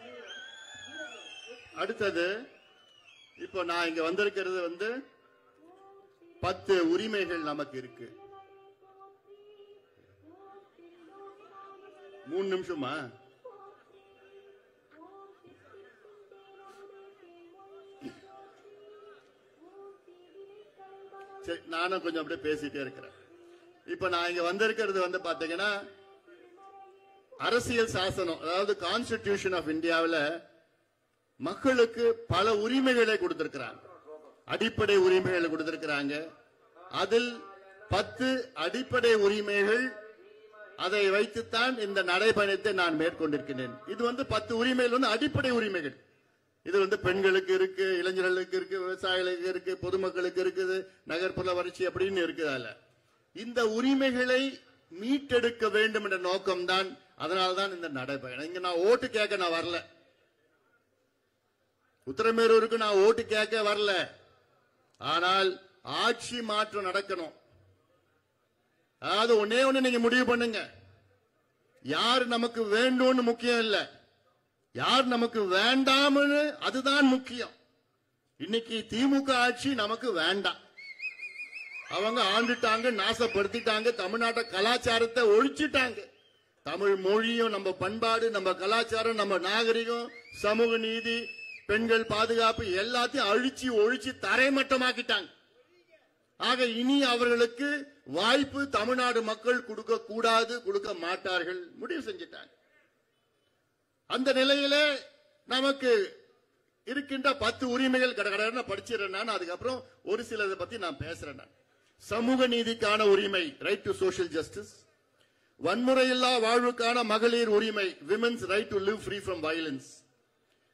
அடுத்தது, இப்போ நான் இங்க வந்திருக்கிறது வந்து 10 உரிமைகள் நமக்கு இருக்கு. 3 நிமிஷமா? சரி, நானும் கொஞ்சம் அப்படியே பேசிட்டே இருக்கிறேன். இப்ப நான் இங்க வந்திருக்கிறது வந்து பாத்தீங்கன்னா, அரசியல் சாசனம், அதாவது கான்ஸ்டிடியூஷன் ஆஃப் இந்தியாவில் மக்களுக்கு பல உரிமைகளை கொடுத்திருக்கிறாங்க. அடிப்படை உரிமைகளை கொடுத்திருக்கிறாங்க. அதில் 10 அடிப்படை உரிமைகள், அதை வைத்துத்தான் இந்த நடைபயணத்தை நான் மேற்கொண்டிருக்கிறேன். இது 10 உரிமைகள் அடிப்படை உரிமைகள். இது பெண்களுக்கு இருக்கு, இளைஞர்களுக்கு இருக்கு, விவசாயிகளுக்கு இருக்கு, பொதுமக்களுக்கு இருக்குது, நகர்ப்புற வளர்ச்சி அப்படின்னு இருக்குதால இந்த உரிமைகளை மீட்டெடுக்க வேண்டும் என்ற நோக்கம்தான். அதனால்தான் இந்த நடைபயணம். இங்க நான் ஓட்டு கேட்க நான் வரல, உத்தரமேரூருக்கு நான் ஓட்டு கேட்க வரல. ஆனால் ஆட்சி மாற்றம் நடக்கணும். அதாவது ஒன்னே ஒண்ணு நீங்க முடிவு பண்ணுங்க, யார் நமக்கு வேண்டும்னு முக்கியம் இல்ல, யார் நமக்கு வேண்டாம்னு அதுதான் முக்கியம். இன்னைக்கு திமுக ஆட்சி நமக்கு வேண்டாம். அவங்க ஆண்டுட்டாங்க, நாசப்படுத்திட்டாங்க, தமிழ்நாட்டை கலாச்சாரத்தை ஒழிச்சிட்டாங்க. தமிழ் மொழியும் நம்ம பண்பாடு, நம்ம கலாச்சாரம், நம்ம நாகரிகம், சமூக நீதி, பெண்கள் பாதுகாப்பு எல்லாத்தையும் அழிச்சு ஒழிச்சு தரைமட்டமாக்கிட்டாங்க. ஆக இனி அவர்களுக்கு வாய்ப்பு தமிழ்நாடு மக்கள் கொடுக்க கூடாது, கொடுக்க மாட்டார்கள், முடிவு செஞ்சிட்டாங்க. அந்த நிலையில நமக்கு இருக்கின்ற 10 உரிமைகள் கடற்கடன்னு படிச்சிடறேன். அதுக்கப்புறம் ஒரு சிலதை பத்தி நான் பேசுறேன். சமூக நீதிக்கான உரிமை, ரைட் டு சோஷியல் ஜஸ்டிஸ். வன்முறையில்லா வாழ்வுக்கான மகளிர் உரிமை, women's right to live free from violence.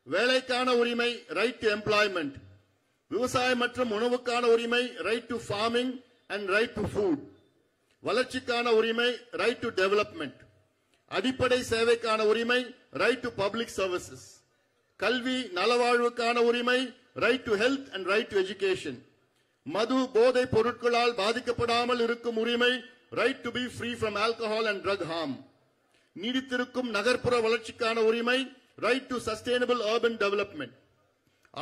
வேலைக்கான உரிமை, ரைட் டு எம்ப்ளாய்மெண்ட். விவசாயம் மற்றும் உணவுக்கான உரிமை, right to farming and right to food. வளர்ச்சிக்கான உரிமை, ரைட் டு டெவலப்மெண்ட். அடிப்படை சேவைக்கான உரிமை, ரைட் டு பப்ளிக் சர்வீசஸ். கல்வி நலவாழ்வுக்கான உரிமை, right to health and right to education. மது போதை பொருட்களால் பாதிக்கப்படாமல் இருக்கும் உரிமை, right to be free from alcohol and drug harm. நீடித்திருக்கும் நகர்ப்புற வளர்ச்சிக்கான உரிமை, right to sustainable urban development.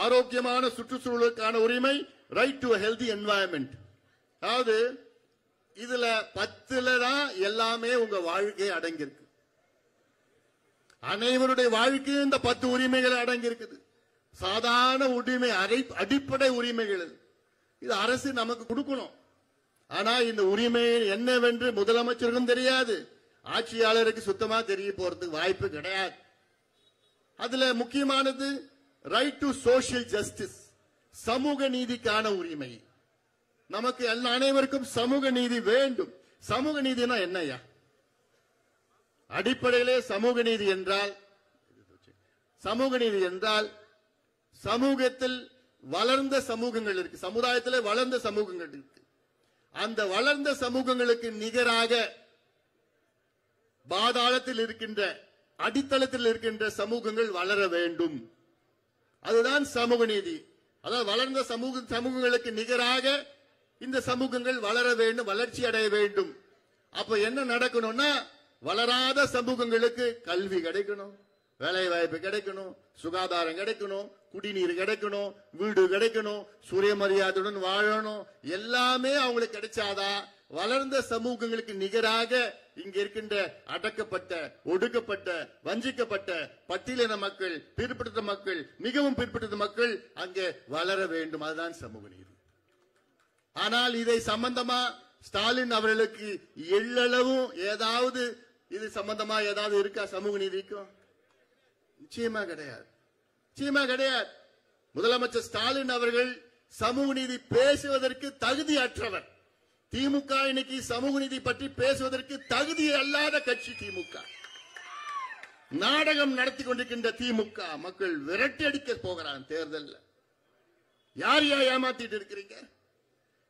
ஆரோக்கியமான சுற்றுச்சூழலுக்கான உரிமை, ரைட் டு ஹெல்தி என்வாயன்மெண்ட். அதாவது இதுல 10ல தான் எல்லாமே உங்க வாழ்க்கை அடங்கியிருக்கு. அனைவருடைய வாழ்க்கையும் இந்த 10 உரிமைகள் அடங்கி இருக்குது. சாதாரண உரிமை, அடிப்படை உரிமைகள். இது அரசு நமக்கு கொடுக்கணும். ஆனா இந்த உரிமை என்னவென்று முதலமைச்சருக்கும் தெரியாது, ஆட்சியாளருக்கு சுத்தமா தெரிய போறதுக்கு வாய்ப்பு கிடையாது. அதுல முக்கியமானது ரைட் டு சோஷியல் ஜஸ்டிஸ், சமூக நீதிக்கான உரிமை. நமக்கு அனைவருக்கும் சமூக நீதி வேண்டும். சமூக நீதினா என்னையா? அடிப்படையிலே சமூக நீதி என்றால் சமூகத்தில் வளர்ந்த சமூகங்கள் இருக்கு, சமுதாயத்தில் வளர்ந்த சமூகங்கள் இருக்கு. அந்த வளர்ந்த சமூகங்களுக்கு நிகராக பாதாளத்தில் இருக்கின்ற, அடித்தளத்தில் இருக்கின்ற சமூகங்கள் வளர வேண்டும். அதுதான் சமூக நீதி. அதாவது வளர்ந்த சமூகங்களுக்கு நிகராக இந்த சமூகங்கள் வளர வேண்டும், வளர்ச்சி அடைய வேண்டும். அப்ப என்ன நடக்கணும்னா, வளராத சமூகங்களுக்கு கல்வி கிடைக்கணும், வேலை வாய்ப்பு கிடைக்கணும், சுகாதாரம் கிடைக்கணும், குடிநீர் கிடைக்கணும், வீடு கிடைக்கணும், சுயமரியாதையுடன் வாழணும். எல்லாமே அவங்களுக்கு கிடைச்சாதான் வளர்ந்த சமூகங்களுக்கு நிகராக இங்க இருக்கின்ற அடக்கப்பட்ட, ஒடுக்கப்பட்ட, வஞ்சிக்கப்பட்ட பட்டியலின மக்கள், பிற்படுத்த மக்கள், மிகவும் பிற்படுத்த மக்கள் அங்கே வளர வேண்டும். அதுதான் சமூக நீதி. ஆனால் இதை சம்பந்தமா ஸ்டாலின் அவர்களுக்கு எள்ளளவும் ஏதாவது இது சம்பந்தமா ஏதாவது இருக்கா? சமூக நீதிக்கும் நிச்சயமா கிடையாது, நிச்சயமா கிடையாது. முதலமைச்சர் ஸ்டாலின் அவர்கள் சமூக நீதி பேசுவதற்கு தகுதியற்றவர். திமுக இன்னைக்கு சமூக நீதி பற்றி பேசுவதற்கு தகுதி அல்லாத கட்சி திமுக. நாடகம் நடத்தி கொண்டிருக்கின்ற திமுக மக்கள் விரட்டி அடிக்க போகிறான் தேர்தலில். யார் ஏமாத்திட்டு இருக்கிறீங்க?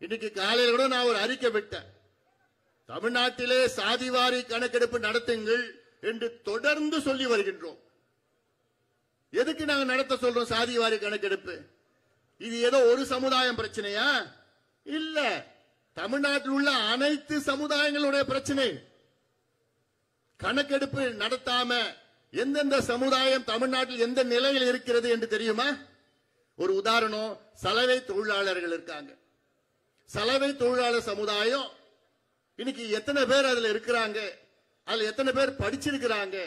இன்னைக்கு காலையில் கூட நான் ஒரு அறிக்கை விட்டேன். தமிழ்நாட்டிலே சாதிவாரி கணக்கெடுப்பு நடத்துங்கள் என்று தொடர்ந்து சொல்லி வருகின்றோம். எதுக்கு நாங்க நடத்த சொல்றோம் சாதிவாரி கணக்கெடுப்பு? இது ஏதோ ஒரு சமுதாயம் பிரச்சனையா? இல்ல, தமிழ்நாட்டில் உள்ள அனைத்து சமுதாயங்களுடைய பிரச்சனை. கணக்கெடுப்பு நடத்தாம எந்தெந்த சமுதாயம் தமிழ்நாட்டில் எந்த நிலையில் இருக்கிறது என்று தெரியுமா? ஒரு உதாரணம், சலவை தொழிலாளர்கள் இருக்காங்க. சலவை தொழிலாளர் சமுதாயம் இன்னைக்கு எத்தனை பேர் அதுல இருக்கிறாங்க, அதுல எத்தனை பேர் படிச்சிருக்கிறாங்க,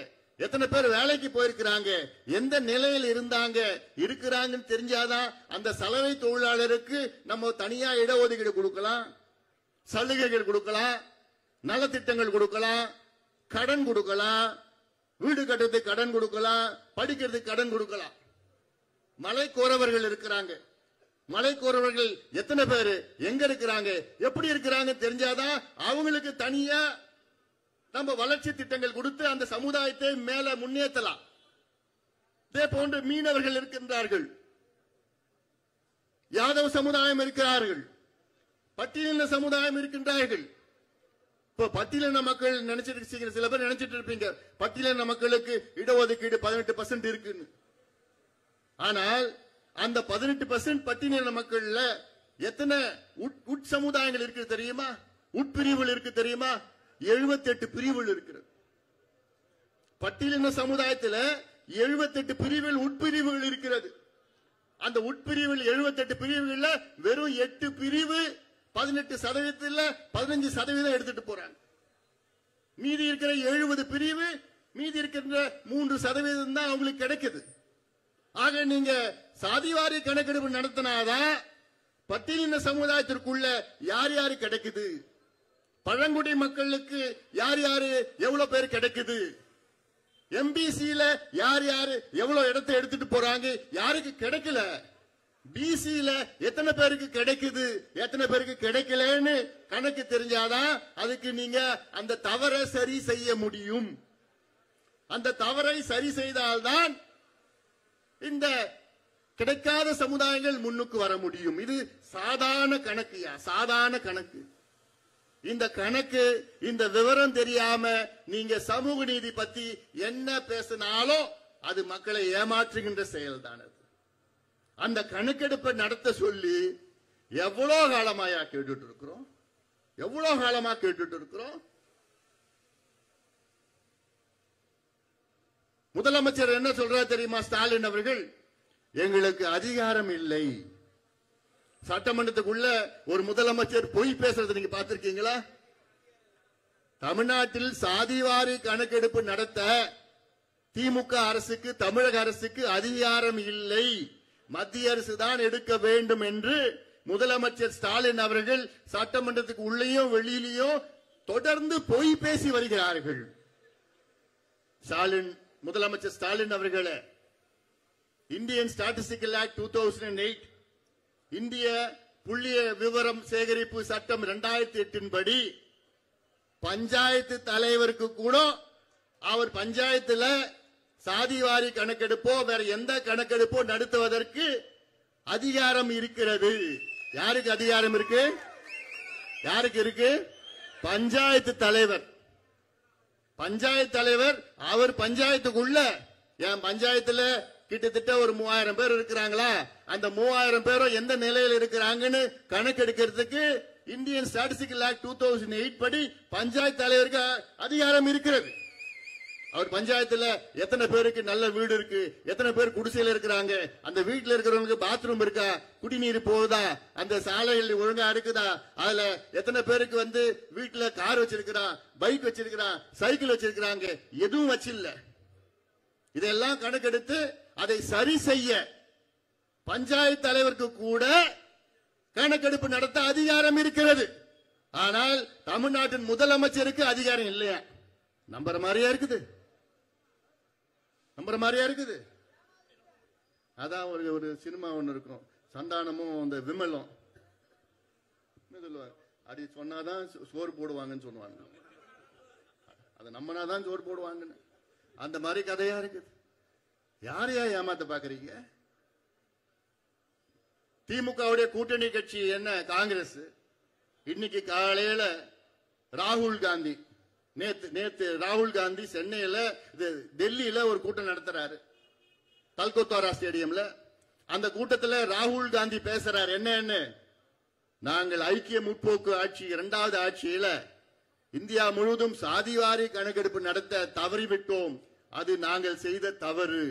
எத்தனை பேர் வேலைக்கு போயிருக்கிறாங்க, எந்த நிலையில் இருக்கிறாங்கன்னு தெரிஞ்சாதான் அந்த சலவை தொழிலாளருக்கு நம்ம தனியா இடஒதுக்கீடு கொடுக்கலாம், சலுகைகள் கொடுக்கலாம், நலத்திட்டங்கள் கொடுக்கலாம், கடன் கொடுக்கலாம், வீடு கட்டுறதுக்கு கடன் கொடுக்கலாம், படிக்கிறதுக்கு கடன் கொடுக்கலாம். மலை கோரவர்கள் இருக்கிறாங்க, மலைக்கோரவர்கள் எத்தனை பேரு, எங்க இருக்கிறாங்க, எப்படி இருக்கிறாங்க தெரிஞ்சாதான் அவங்களுக்கு தனியா நம்ம வளர்ச்சி திட்டங்கள் கொடுத்து அந்த சமுதாயத்தை மேல முன்னேற்றலாம். இதே போன்று மீனவர்கள் இருக்கின்றார்கள், யாதவ சமுதாயம் இருக்கிறார்கள், பட்டியலின சமுதாயம் இருக்கின்றார்கள். இப்ப பட்டியலின மக்கள் நினைச்சிட்டு சில பேர் நினைச்சிட்டு இருப்பீங்க பட்டியலின மக்களுக்கு இடஒதுக்கீடு 18% இருக்குன்னு. ஆனால் அந்த 18% பட்டியலின மக்கள்ல எத்தனை உட்சமுதாயங்கள் இருக்கு தெரியுமா? உட்பிரிவுகள் இருக்கு தெரியுமா? 78 பிரிவுகள் இருக்கிறது. பட்டியலின சமுதாயத்தில் 78 பிரிவுகள் உட்பிரிவுகள் இருக்கிறது. அந்த உட்பிரிவில் 78 பிரிவுகள்ல வெறும் 8 பிரிவு 18% 15% எடுத்துட்டு போறாங்க. மீதி இருக்கிற 70 பிரிவு, மீதி இருக்கின்ற 3% தான் அவங்களுக்கு கிடைக்குது. ஆக நீங்க சாதிவாரி கணக்கெடுப்பு நடத்தினாதான் பட்டியலின சமுதாயத்திற்குள்ள யார் யாரு கிடைக்குது, பழங்குடி மக்களுக்கு யார் யாரு எவ்வளவு பேர் கிடைக்குது, எம்பிசில யார் யாரு எவ்வளவு இடத்தை எடுத்துட்டு போறாங்க, யாருக்கு கிடைக்கல, பிசில எத்தனை பேருக்கு கிடைக்குது, எத்தனை பேருக்கு கிடைக்கலன்னு கணக்கு தெரிஞ்சாதான் அதுக்கு நீங்க அந்த தவறை சரி செய்ய முடியும். அந்த தவறை சரி செய்தால்தான் இந்த கிடைக்காத சமுதாயங்கள் முன்னுக்கு வர முடியும். இது சாதாரண கணக்குயா, சாதாரண கணக்கு. இந்த கணக்கு, இந்த விவரம் தெரியாம நீங்க சமூக நீதி பத்தி என்ன பேசினாலும் அது மக்களை ஏமாற்றுகின்ற செயல்தான். அந்த கணக்கெடுப்பை நடத்த சொல்லி எவ்வளவு காலமாயா கேட்டுட்டு இருக்கிறோம், எவ்வளவு காலமா கேட்டுட்டு இருக்கிறோம். முதலமைச்சர் என்ன சொல்றாரு தெரியுமா? ஸ்டாலின் அவர்கள், எங்களுக்கு அதிகாரம் இல்லை. சட்டமன்றத்துக்குள்ள ஒரு முதலமைச்சர் பொய் பேசுறது நீங்க பார்த்திருக்கீங்களா? தமிழ்நாட்டில் சாதிவாரி கணக்கெடுப்பு நடத்த திமுக அரசுக்கு, தமிழக அரசுக்கு அதிகாரம் இல்லை, மத்திய அரசு தான் எடுக்க வேண்டும் என்று முதலமைச்சர் ஸ்டாலின் அவர்கள் சட்டமன்றத்துக்கு உள்ளேயும் வெளியிலேயும் தொடர்ந்து பொய் பேசி வருகிறார்கள். முதலமைச்சர் ஸ்டாலின் அவர்களே, இந்தியன் ஸ்டாட்டிஸ்டிக்கல் ஆக்ட் 2008, இந்திய புள்ளிய விவரம் சேகரிப்பு சட்டம் 2008 படி பஞ்சாயத்து தலைவருக்கு கூட அவர் பஞ்சாயத்துல சாதிவாரி கணக்கெடுப்போ வேற எந்த கணக்கெடுப்போ நடத்துவதற்கு அதிகாரம் இருக்கிறது. யாருக்கு அதிகாரம் இருக்கு? யாருக்கு இருக்கு? பஞ்சாயத்து தலைவர். பஞ்சாயத்து தலைவர் அவர் பஞ்சாயத்துக்குள்ள, என் பஞ்சாயத்துல கிட்டத்தட்ட ஒரு 3000 பேர் இருக்கிறாங்களா, அந்த 3000 பேரும் எந்த நிலையில் இருக்கிறாங்கன்னு கணக்கெடுக்கிறதுக்கு இந்தியன் ஸ்டாட்டிஸ்டிக்கல் ஆக்ட் 2008 படி பஞ்சாயத்து தலைவருக்கு அதிகாரம் இருக்கிறது. அவர் பஞ்சாயத்துல எத்தனை பேருக்கு நல்ல வீடு இருக்கு, எத்தனை பேர் குடிசையில் இருக்கிறாங்க, அந்த வீட்டில் இருக்கிறவங்களுக்கு பாத்ரூம் இருக்கா, குடிநீர் போகுதா, அந்த சாலைகள் ஒழுங்கா இருக்குதா, அதுல எத்தனை பேருக்கு வீட்டுல கார் வச்சிருக்கிறான், பைக் வச்சிருக்கிறான், சைக்கிள் வச்சிருக்கிறாங்க, எதுவும் வச்சில்ல. இதெல்லாம் கணக்கெடுத்து அதை சரி செய்ய பஞ்சாயத்து தலைவருக்கு கூட கணக்கெடுப்பு நடத்த அதிகாரம் இருக்கிறது. ஆனால் தமிழ்நாட்டின் முதலமைச்சருக்கு அதிகாரம் இல்லையா? நம்புற மாதிரியா இருக்குது, நம்புற மாதிரியா இருக்குது. அதான் ஒரு சினிமா ஒண்ணு இருக்கும், சந்தானமும் அந்த விமலும் அப்படி சொன்னாதான் சோறு போடுவாங்கன்னு சொல்லுவாங்க, அதை நம்பினாதான் சோறு போடுவாங்கன்னு. அந்த மாதிரி கதையா இருக்குது. யாரையா ஏமாத்த பாக்குறீங்க? திமுகவுடைய கூட்டணி கட்சி என்ன காங்கிரஸ், இன்னைக்கு காலையில ராகுல் காந்தி, நேத்து ராகுல் காந்தி சென்னையில டெல்லியில ஒரு கூட்டம் நடத்துறாரு, கல்கத்தா ஸ்டேடியம்ல. அந்த கூட்டத்தில் ராகுல் காந்தி பேசுறாரு, என்ன, நாங்கள் ஐக்கிய முற்போக்கு ஆட்சி 2வது ஆட்சியில இந்தியா முழுவதும் சாதிவாரி கணக்கெடுப்பு நடத்த தவறிவிட்டோம், அது நாங்கள் செய்த தவறு.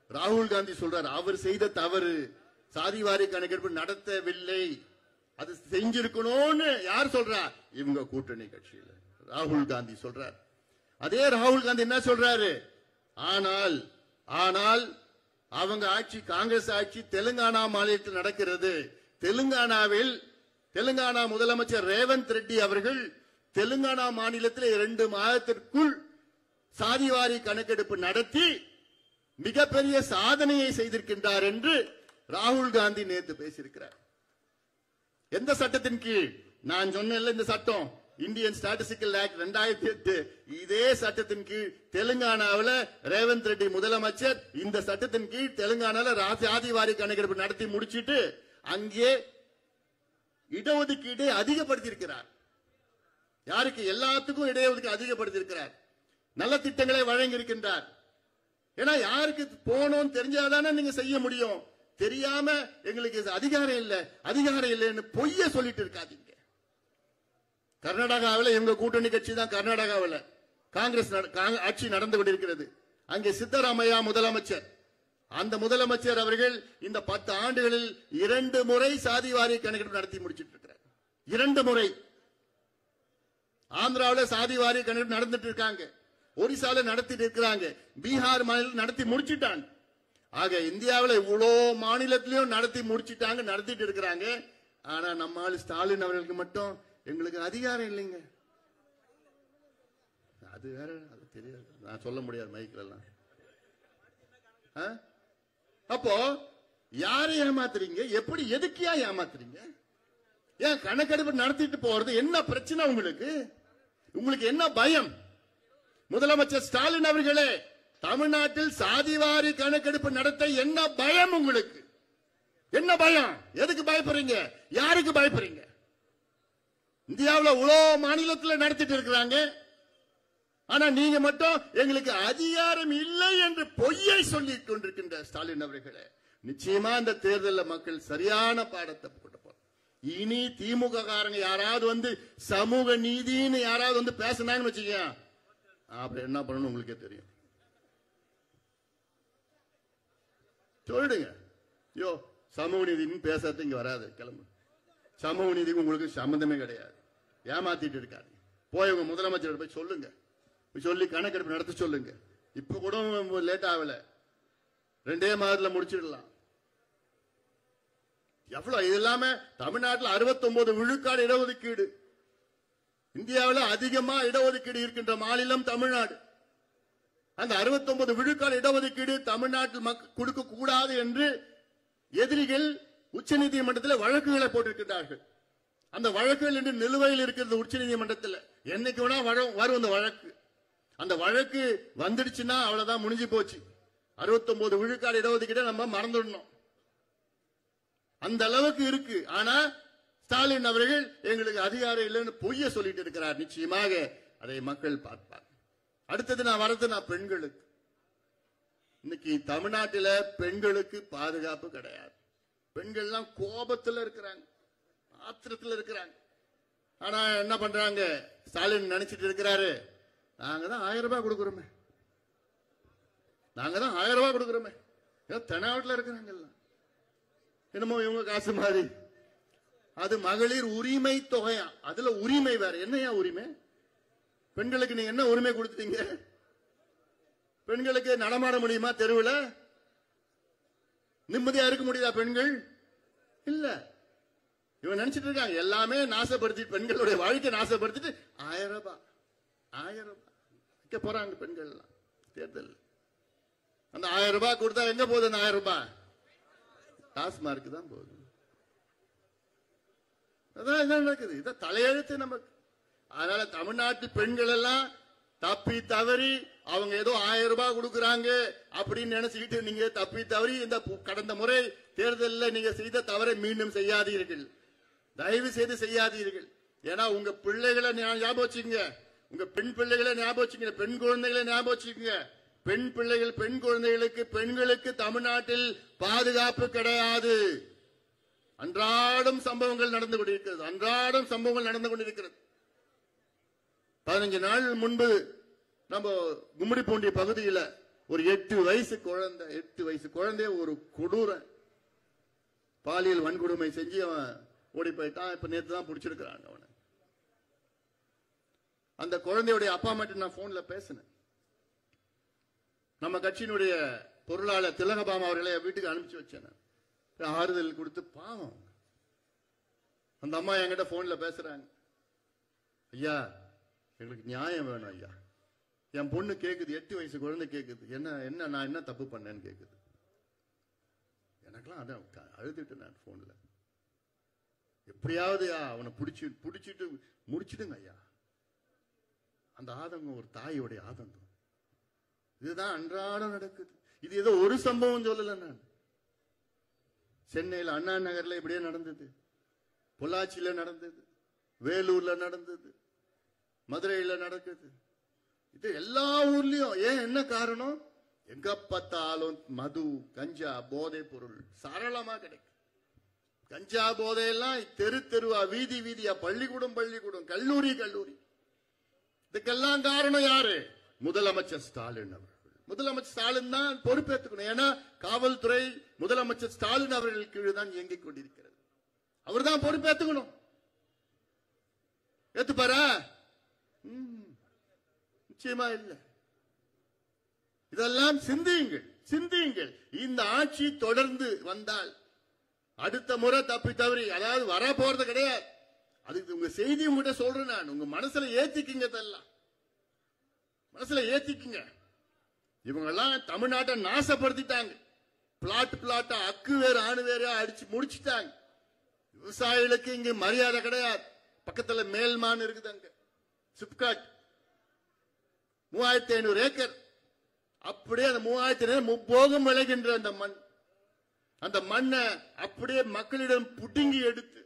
ராகுல் காந்தி சொல்றார், அவர் செய்த தவறு, சாதிவாரி கணக்கெடுப்பு நடத்தவில்லை, அது செஞ்சிருக்கணும்னு யார் சொல்றா? இவங்க கூட்டணி கட்சியில ராகுல் காந்தி சொல்றார். அதே ராகுல் காந்தி என்ன சொல்றாரு? ஆனால் அவங்க ஆட்சி, காங்கிரஸ் ஆட்சி தெலுங்கானா மாநிலத்தில் நடக்கிறது. தெலுங்கானா முதலமைச்சர் ரேவந்த் ரெட்டி அவர்கள் தெலுங்கானா மாநிலத்தில் 2 மாதத்திற்குள் சாதிவாரி கணக்கெடுப்பு நடத்தி மிகப்பெரிய சாதனையை செய்திருக்கின்றார் என்று ராகுல் காந்தி நேற்று பேசியிருக்கிறார். எந்த சட்டத்தின் கீழ்? நான் சொன்னேன்ல இந்த சட்டம், இந்தியன் ஸ்டாட்டிஸ்டிக்கல் ஆக்ட் 2008, இதே சட்டத்தின் கீழ் தெலுங்கானாவில் ரேவந்த் ரெட்டி முதலமைச்சர் இந்த சட்டத்தின் கீழ் தெலுங்கானாவில் சாதிவாரி கணக்கெடுப்பு நடத்தி முடிச்சிட்டு அங்கே இடஒதுக்கீடு அதிகப்படுத்தியிருக்கிறார். யாருக்கு? எல்லாத்துக்கும் இடஒதுக்கீடு அதிகப்படுத்தியிருக்கிறார். நல்ல திட்டங்களை வழங்கி இருக்கின்றார். ஏன்னா யாருக்கு போனோம் தெரிஞ்சாதானே நீங்க செய்ய முடியும். தெரியாம எங்களுக்கு அதிகாரம் இல்லைன்னு பொய்ய சொல்லிட்டு இருக்காதீங்க. கர்நாடகாவில் எங்க கூட்டணி கட்சி தான் கர்நாடகாவில் காங்கிரஸ் ஆட்சி நடந்து கொண்டிருக்கிறது. அங்கே சித்தராமையா முதலமைச்சர். அந்த முதலமைச்சர் அவர்கள் இந்த 10 ஆண்டுகளில் 2 முறை சாதிவாரி கணக்கெடுப்பு நடத்தி முடிச்சிட்டு இருக்கிறார். 2 முறை. ஆந்திராவில் சாதிவாரி கணக்கெடுப்பு நடந்துட்டு இருக்காங்க, ஒரிசால நடத்திட்டு இருக்கிறாங்க, பீகார் மாநிலம் நடத்தி முடிச்சிட்டாங்க. ஆக இந்தியாவில் இவ்வளோ மாநிலத்திலையும் நடத்தி முடிச்சிட்டாங்க, நடத்திட்டு இருக்கிறாங்க. ஆனா நம்ம ஆளு ஸ்டாலின் அவர்களுக்கு மட்டும் எங்களுக்கு அதிகாரம் இல்லைங்க. அது வேற, அது தெரியாது, நான் சொல்ல முடியாது மைக்ல எல்லாம். அப்போ யாரை ஏமாத்துறீங்க? எப்படி, எதுக்கியா ஏமாத்துறீங்க? ஏன் கணக்கெடுப்பு நடத்திட்டு போறது என்ன பிரச்சனை உங்களுக்கு? உங்களுக்கு என்ன பயம்? முதலமைச்சர் ஸ்டாலின் அவர்களே, தமிழ்நாட்டில் சாதிவாரி கணக்கெடுப்பு நடத்த என்ன பயம் உங்களுக்கு? என்ன பயம்? எதுக்கு பயப்படுறீங்க? யாருக்கு பயப்படுறீங்க? இந்தியாவில் இவ்வளோ மாநிலத்தில் நடத்திட்டு இருக்கிறாங்க. ஆனா நீங்க மட்டும் எங்களுக்கு அதிகாரம் இல்லை என்று பொய்யை சொல்லிக் கொண்டிருக்கின்ற ஸ்டாலின் அவர்களே, நிச்சயமா இந்த தேர்தலில் மக்கள் சரியான பாடத்தை போட்டு, இனி திமுக காரங்க யாராவது வந்து சமூக நீதினு யாராவது வந்து பேசினாங்கன்னு வச்சுக்க, அப்புறம் என்ன பண்ணணும் உங்களுக்கே தெரியும். சொல்லிடுங்க, யோ சமூக நீதினு பேசாத இங்க வராது, கிளம்பு. சமூக நீதிக்கு உங்களுக்கு சம்பந்தமே கிடையாது. ஏமாத்திட்டு இருக்காரு. போய் உங்க முதலமைச்சர் போய் சொல்லுங்க, சொல்லி கணக்கெடுப்பு நடத்த சொல்லுங்க. இப்ப கூட லேட் ஆகல, 2 மாதத்துல முடிச்சிடலாம். எவ்வளவு? இது இல்லாம தமிழ்நாட்டில் 69 விழுக்காடு இடஒதுக்கீடு. இந்தியாவில் அதிகமா இடஒதுக்கீடு இருக்கின்ற மாநிலம் தமிழ்நாடு. அந்த 69 விழுக்காடு இடஒதுக்கீடு தமிழ்நாட்டில் கொடுக்க கூடாது என்று எதிரிகள் உச்சநீதிமன்றத்தில் வழக்குகளை போட்டிருக்கிறார்கள். அந்த வழக்குகள் இன்று நிலுவையில் இருக்கிறது உச்சநீதிமன்றத்தில். என்னைக்கு வேணா வரும் அந்த வழக்கு. அந்த வழக்கு வந்துடுச்சுன்னா அவ்வளவுதான், முடிஞ்சு போச்சு. 69 விழுக்காடு இடஒதுக்கீடு நம்ம மறந்துடணும். அந்த அளவுக்கு இருக்கு. ஆனா ஸ்டாலின் அவர்கள் எங்களுக்கு அதிகாரம் இல்லைன்னு பொய்ய சொல்லிட்டு இருக்கிறார். நிச்சயமாக அதை மக்கள் பார்ப்பார். அடுத்தது நான் வரது பெண்களுக்கு. இன்னைக்கு தமிழ்நாட்டில் பெண்களுக்கு பாதுகாப்பு கிடையாது. பெண்கள்லாம் கோபத்தில் இருக்கிறாங்க, ஆத்திரத்தில் இருக்கிறாங்க. ஆனா என்ன பண்றாங்க? ஸ்டாலின் நினைச்சிட்டு இருக்கிறாரு, நாங்க தான் 1000 ரூபாய் கொடுக்கிறோமே, நாங்க தான் 1000 ரூபாய் கொடுக்கிறோமே. தென்னாவட்டில் இருக்கிறாங்க என்னமோ இவங்க காசு மாதிரி. அது மகளிர் உரிமை தொகையா, அதுல உரிமை வேற. என்னையா உரிமை? பெண்களுக்கு நீங்க என்ன உரிமை கொடுத்துட்டீங்க? பெண்களுக்கு நடமாட முடியுமா? தெருவில் நிம்மதியா இருக்க முடியுதா பெண்கள்? இல்ல. இவன் நினைச்சிட்டு இருக்காங்க எல்லாமே நாசப்படுத்தி, பெண்களுடைய வாழ்க்கை நாசப்படுத்திட்டு 1000 ரூபாய் 1000 ரூபாய் வைக்க போறாங்க பெண்கள் எல்லாம் தேர்தல். அந்த 1000 ரூபாய் கொடுத்தா எங்க போகுது? அந்த 1000 ரூபாய் டாஸ்மார்க்கு தான் போகுது. அதான் என்ன நடக்குது? இத தலையெழுத்து நமக்கு. அதனால தமிழ்நாட்டு பெண்கள் எல்லாம் தப்பி தவறி அவங்க ஏதோ 1000 ரூபாய் கொடுக்கறாங்க அப்படின்னு நினைச்சுக்கிட்டு நீங்க தப்பி தவறி இந்த கடந்த முறை தேர்தலில் நீங்க செய்த தவறை மீண்டும் செய்யாதீர்கள், தயவு செய்து செய்யாதீர்கள். ஏன்னா உங்க பிள்ளைகளை ஞாபகம் வச்சுக்கங்க, உங்க பெண் பிள்ளைகளை ஞாபகம் வச்சுக்கங்க, பெண் குழந்தைகளை ஞாபகம் வச்சுக்கங்க. பெண் பிள்ளைகள், பெண் குழந்தைகளுக்கு, பெண்களுக்கு தமிழ்நாட்டில் பாதுகாப்பு கிடையாது. அன்றாடம் சம்பவங்கள் நடந்து கொண்டிருக்கிறது, அன்றாடம் சம்பவங்கள் நடந்து கொண்டிருக்கிறது. 15 நாள் முன்பு நம்ம கும்மிடிப்பூண்டி பகுதியில் ஒரு 8 வயசு குழந்தை ஒரு கொடூர பாலியல் வன்கொடுமை செஞ்சு அவன் ஓடி போயிட்டான். இப்ப நேற்று தான் பிடிச்சிருக்கிறாங்க அவனை. அந்த குழந்தையுடைய அப்பா மட்டும் நான் போன்ல பேசினேன். நம்ம கட்சியினுடைய பொருளாளர் திலகபாமா அவர்களை வீட்டுக்கு அனுப்பிச்சு வச்சேன். ஆறுதல் கொடுத்து பாவம் அந்த அம்மா என்கிட்ட போன்ல பேசுறாங்க. ஐயா எங்களுக்கு நியாயம் வேணும் ஐயா, என் பொண்ணு கேக்குது, 8 வயசு குழந்தை கேக்குது, என்ன நான் என்ன தப்பு பண்ணேன்னு கேக்குது. எனக்கெல்லாம் அதான் அழுதுட்டு நான் போன்ல எப்படியாவது அவனை பிடிச்சிட்டு முடிச்சிடுங்க ஐயா. அந்த ஆதங்கம் ஒரு தாயோடைய ஆதங்கம். இதுதான் அன்றாடம் நடக்குது. இது ஏதோ ஒரு சம்பவம் சொல்லல. நான் சென்னையில் அண்ணா நகர்ல இப்படியே நடந்தது, பொள்ளாச்சியில நடந்தது, வேலூர்ல நடந்தது, மதுரையில நடக்குது. இது எல்லா ஊர்லயும். ஏன், என்ன காரணம்? எங்க பார்த்தாலும் மது, கஞ்சா, போதை பொருள் சரளமா கிடைக்கும். கஞ்சா போதையெல்லாம் தெரு தெருவா, வீதி வீதியா, பள்ளிக்கூடம் கல்லூரி. இதுக்கெல்லாம் காரணம் யாரு? முதலமைச்சர் ஸ்டாலின் அவர்கள். முதலமைச்சர் ஸ்டாலின் தான் பொறுப்பேற்றுக்கணும். ஏன்னா காவல்துறை முதலமைச்சர் ஸ்டாலின் அவர்கள் கீழே தான் இயங்கிக் கொண்டிருக்கிறது. அவர் தான் பொறுப்பேற்றுக்கணும். ஏத்துப்பாரா? நிச்சயமா இல்ல. இதெல்லாம் சிந்தியுங்கள். இந்த ஆட்சி தொடர்ந்து வந்தால் அடுத்த முறை தப்பி தவறி, அதாவது வர போறது கிடையாது. அதுக்கு உங்க செய்தி உங்ககிட்ட சொல்றேன் நான். உங்க மனசுல ஏத்திக்கிங்க. இதெல்லாம் மனசுல ஏத்திக்கிங்க. இவங்க எல்லாம் தமிழ்நாட்டை நாசப்படுத்திட்டாங்க. பிளாட்டா அக்கு வேறு ஆணு வேற அடிச்சு முடிச்சுட்டாங்க. விவசாயிகளுக்கு இங்க மரியாதை கிடையாது. பக்கத்துல மேல்மான் இருக்குது, அங்க சிப்காட் 3500 ஏக்கர். அப்படியே அந்த 3500 முப்போகம் விளைகின்ற அந்த மண்ணை அப்படியே மக்களிடம் புடுங்கி எடுத்து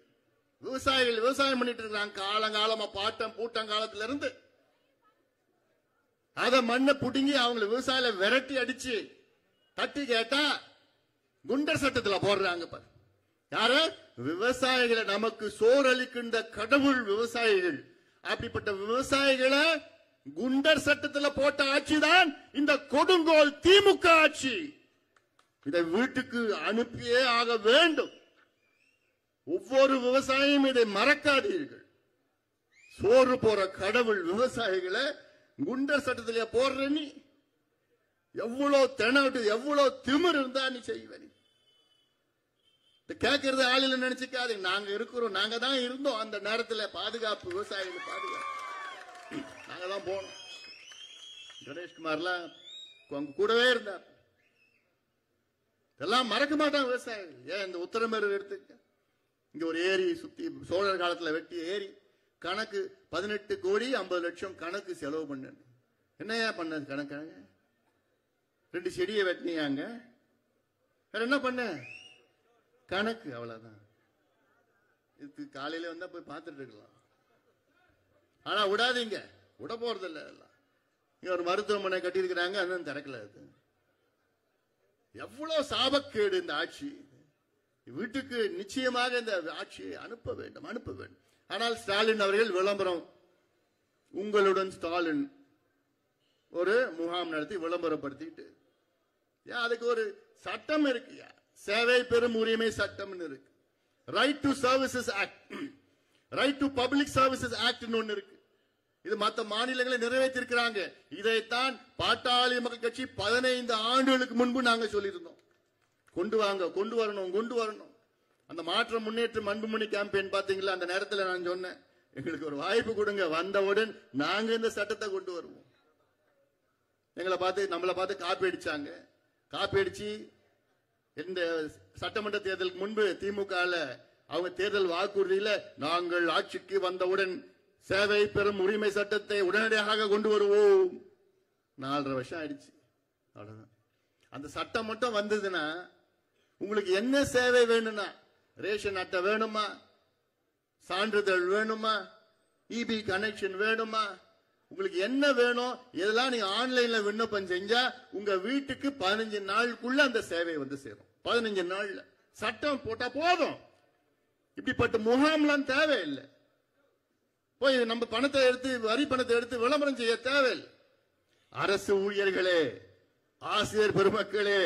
விவசாயிகள் விவசாயம் பண்ணிட்டு இருக்காங்க. காலங்காலமா பாட்டம் பூட்டங்காலத்துல இருந்து அத மண்ணை புடுங்கி அவங்களை விவசாயில விரட்டி அடிச்சு தட்டி கேட்டா குண்டர் சட்டத்துல போடுறாங்க. பாரு, யாரு? விவசாயிகளை, நமக்கு சோறு அளிக்கின்ற கடவுள் விவசாயிகள். அப்படிப்பட்ட விவசாயிகளை குண்டர் சட்டத்துல போட்ட ஆட்சி தான் இந்த கொடுங்கோல் திமுக ஆட்சி. இதை வீட்டுக்கு அனுப்பியே ஆக வேண்டும். ஒவ்வொரு விவசாயியும் இதை மறக்காதீர்கள். சோறு போற கடவுள் விவசாயிகளை குண்டர் சட்டத்திலே போடுற நீ எவ்வளவு தெனட்டு, எவ்வளவு திமிர் இருந்தா நீ செய்வ? கேட்கறது ஆளில நினைச்சுக்காது. நாங்க இருக்கிறோம், நாங்க தான் இருந்தோம் அந்த நேரத்தில். பாதுகாப்பு, விவசாயிகள் பாதுகாப்பு நாங்க தான் போனோம். கணேஷ்குமார்லாம் கூடவே இருந்தார். எல்லாம் மறக்க மாட்டாங்க விவசாயிகள். ஏன் இந்த உத்தரமேரூர் எடுத்துக்க, இங்க ஒரு ஏரி சுத்தி சோழர் காலத்துல வெட்டிய ஏரி கணக்கு 18 கோடி 50 லட்சம் கணக்கு செலவு பண்ண. என்னையா பண்ண கணக்காங்க? 2 செடியை வெட்டினியாங்க, வேற என்ன பண்ண கணக்கு? அவ்வளவுதான். இதுக்கு காலையில வந்தா போய் பார்த்துட்டு இருக்கலாம். ஆனா விடாதீங்க, விட போறது இல்ல. எல்லாம் இங்க ஒரு மருத்துவமனை கட்டி இருக்கிறாங்க, அதுவும் திறக்கல. அது எவ்வளவு சாபக்கேடு இந்த ஆட்சி. வீட்டுக்கு நிச்சயமாக இந்த ஆட்சியை அனுப்ப வேண்டும். ஆனால் ஸ்டாலின் அவர்கள் விளம்பரம், உங்களுடன் ஸ்டாலின் ஒரு முகாம் நடத்தி விளம்பரப்படுத்திட்டு, அதுக்கு ஒரு சட்டம் இருக்கு, சேவை பெறும் உரிமை சட்டம் இருக்கு. Right to services act, right to public services act ஒன்னு இருக்கு. இது மற்ற மாநிலங்களை நிறைவேற்றிருக்கிறாங்க. இதைத்தான் பாட்டாளி மக்கள் கட்சி 15 ஆண்டுகளுக்கு முன்பு நாங்க சொல்லியிருந்தோம். கொண்டு வரணும். அந்த மாற்றம் முன்னேற்றம் அன்புமணி கேம்பெயின் பாத்தீங்களா? அந்த நேரத்தில் நான் சொன்னேன், எங்களுக்கு ஒரு வாய்ப்பு கொடுங்க, வந்தவுடன் நாங்க இந்த சட்டத்தை கொண்டு வருவோம். நம்மளை பார்த்து காப்பி அடிச்சாங்க. காப்பி அடிச்சு இந்த சட்டமன்ற தேர்தலுக்கு முன்பு திமுக அவங்க தேர்தல் வாக்குறுதியில, நாங்கள் ஆட்சிக்கு வந்தவுடன் சேவை பெறும் உரிமை சட்டத்தை உடனடியாக கொண்டு வருவோம். 4.5 வருஷம் ஆயிடுச்சு. அவ்வளவுதான். அந்த சட்டம் மட்டும் வந்ததுன்னா உங்களுக்கு என்ன சேவை வேணும்னா, ரேஷன் அட்டை வேணுமா, சான்றிதழ் வேணுமா, இபி கனெக்ஷன் வேணுமா, உங்களுக்கு என்ன வேணும், இதெல்லாம் நீங்க ஆன்லைன்ல விண்ணப்பம் செஞ்சா உங்க வீட்டுக்கு 15 நாளுக்குள்ள அந்த சேவை வந்து சேரும். 15 நாள்ல சட்டம் போட்டா போதும். இப்படிப்பட்ட முகாம்லாம் தேவையில்லை. போய் நம்ம பணத்தை எடுத்து, வரி பணத்தை எடுத்து விளம்பரம் செய்ய தேவையில்லை. அரசு ஊழியர்களே, ஆசிரியர் பெருமக்களே,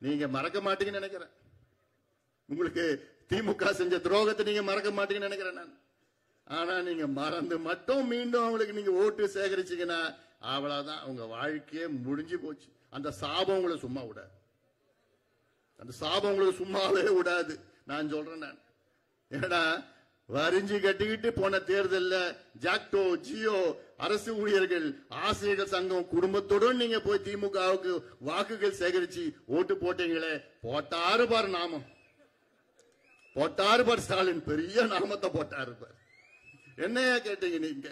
நீங்க மறக்க மாட்டீங்கன்னு நினைக்கிறேன். உங்களுக்கு திமுக செஞ்ச துரோகத்தை நீங்க மறக்க மாட்டீங்கன்னு நினைக்கிறேன் நான். ஆனா நீங்க மறந்து மட்டும் மீண்டும் அவங்களுக்கு நீங்க ஓட்டு சேகரிச்சீங்கன்னா அவ்வளவுதான், உங்க வாழ்க்கையே முடிஞ்சு போச்சு. அந்த சாபம் உங்களை சும்மா விடாது. அந்த சாபம் உங்களுக்கு சும்மாவே விடாது. நான் சொல்றேன். நான் ஏன்னா வரிஞ்சு கட்டிக்கிட்டு போன தேர்தலில் ஜாக்டோ, ஜியோ, அரசு ஊழியர்கள், ஆசிரியர்கள் சங்கம் குடும்பத்துடன் நீங்க போய் திமுகவுக்கு வாக்குகள் சேகரிச்சு ஓட்டு போட்டீங்களே, போட்டாரு பாரு நாமம். போட்டாரு பார் ஸ்டாலின், பெரிய நாமத்தை போட்டாரு பார். என்னையா கேட்டீங்க நீங்க?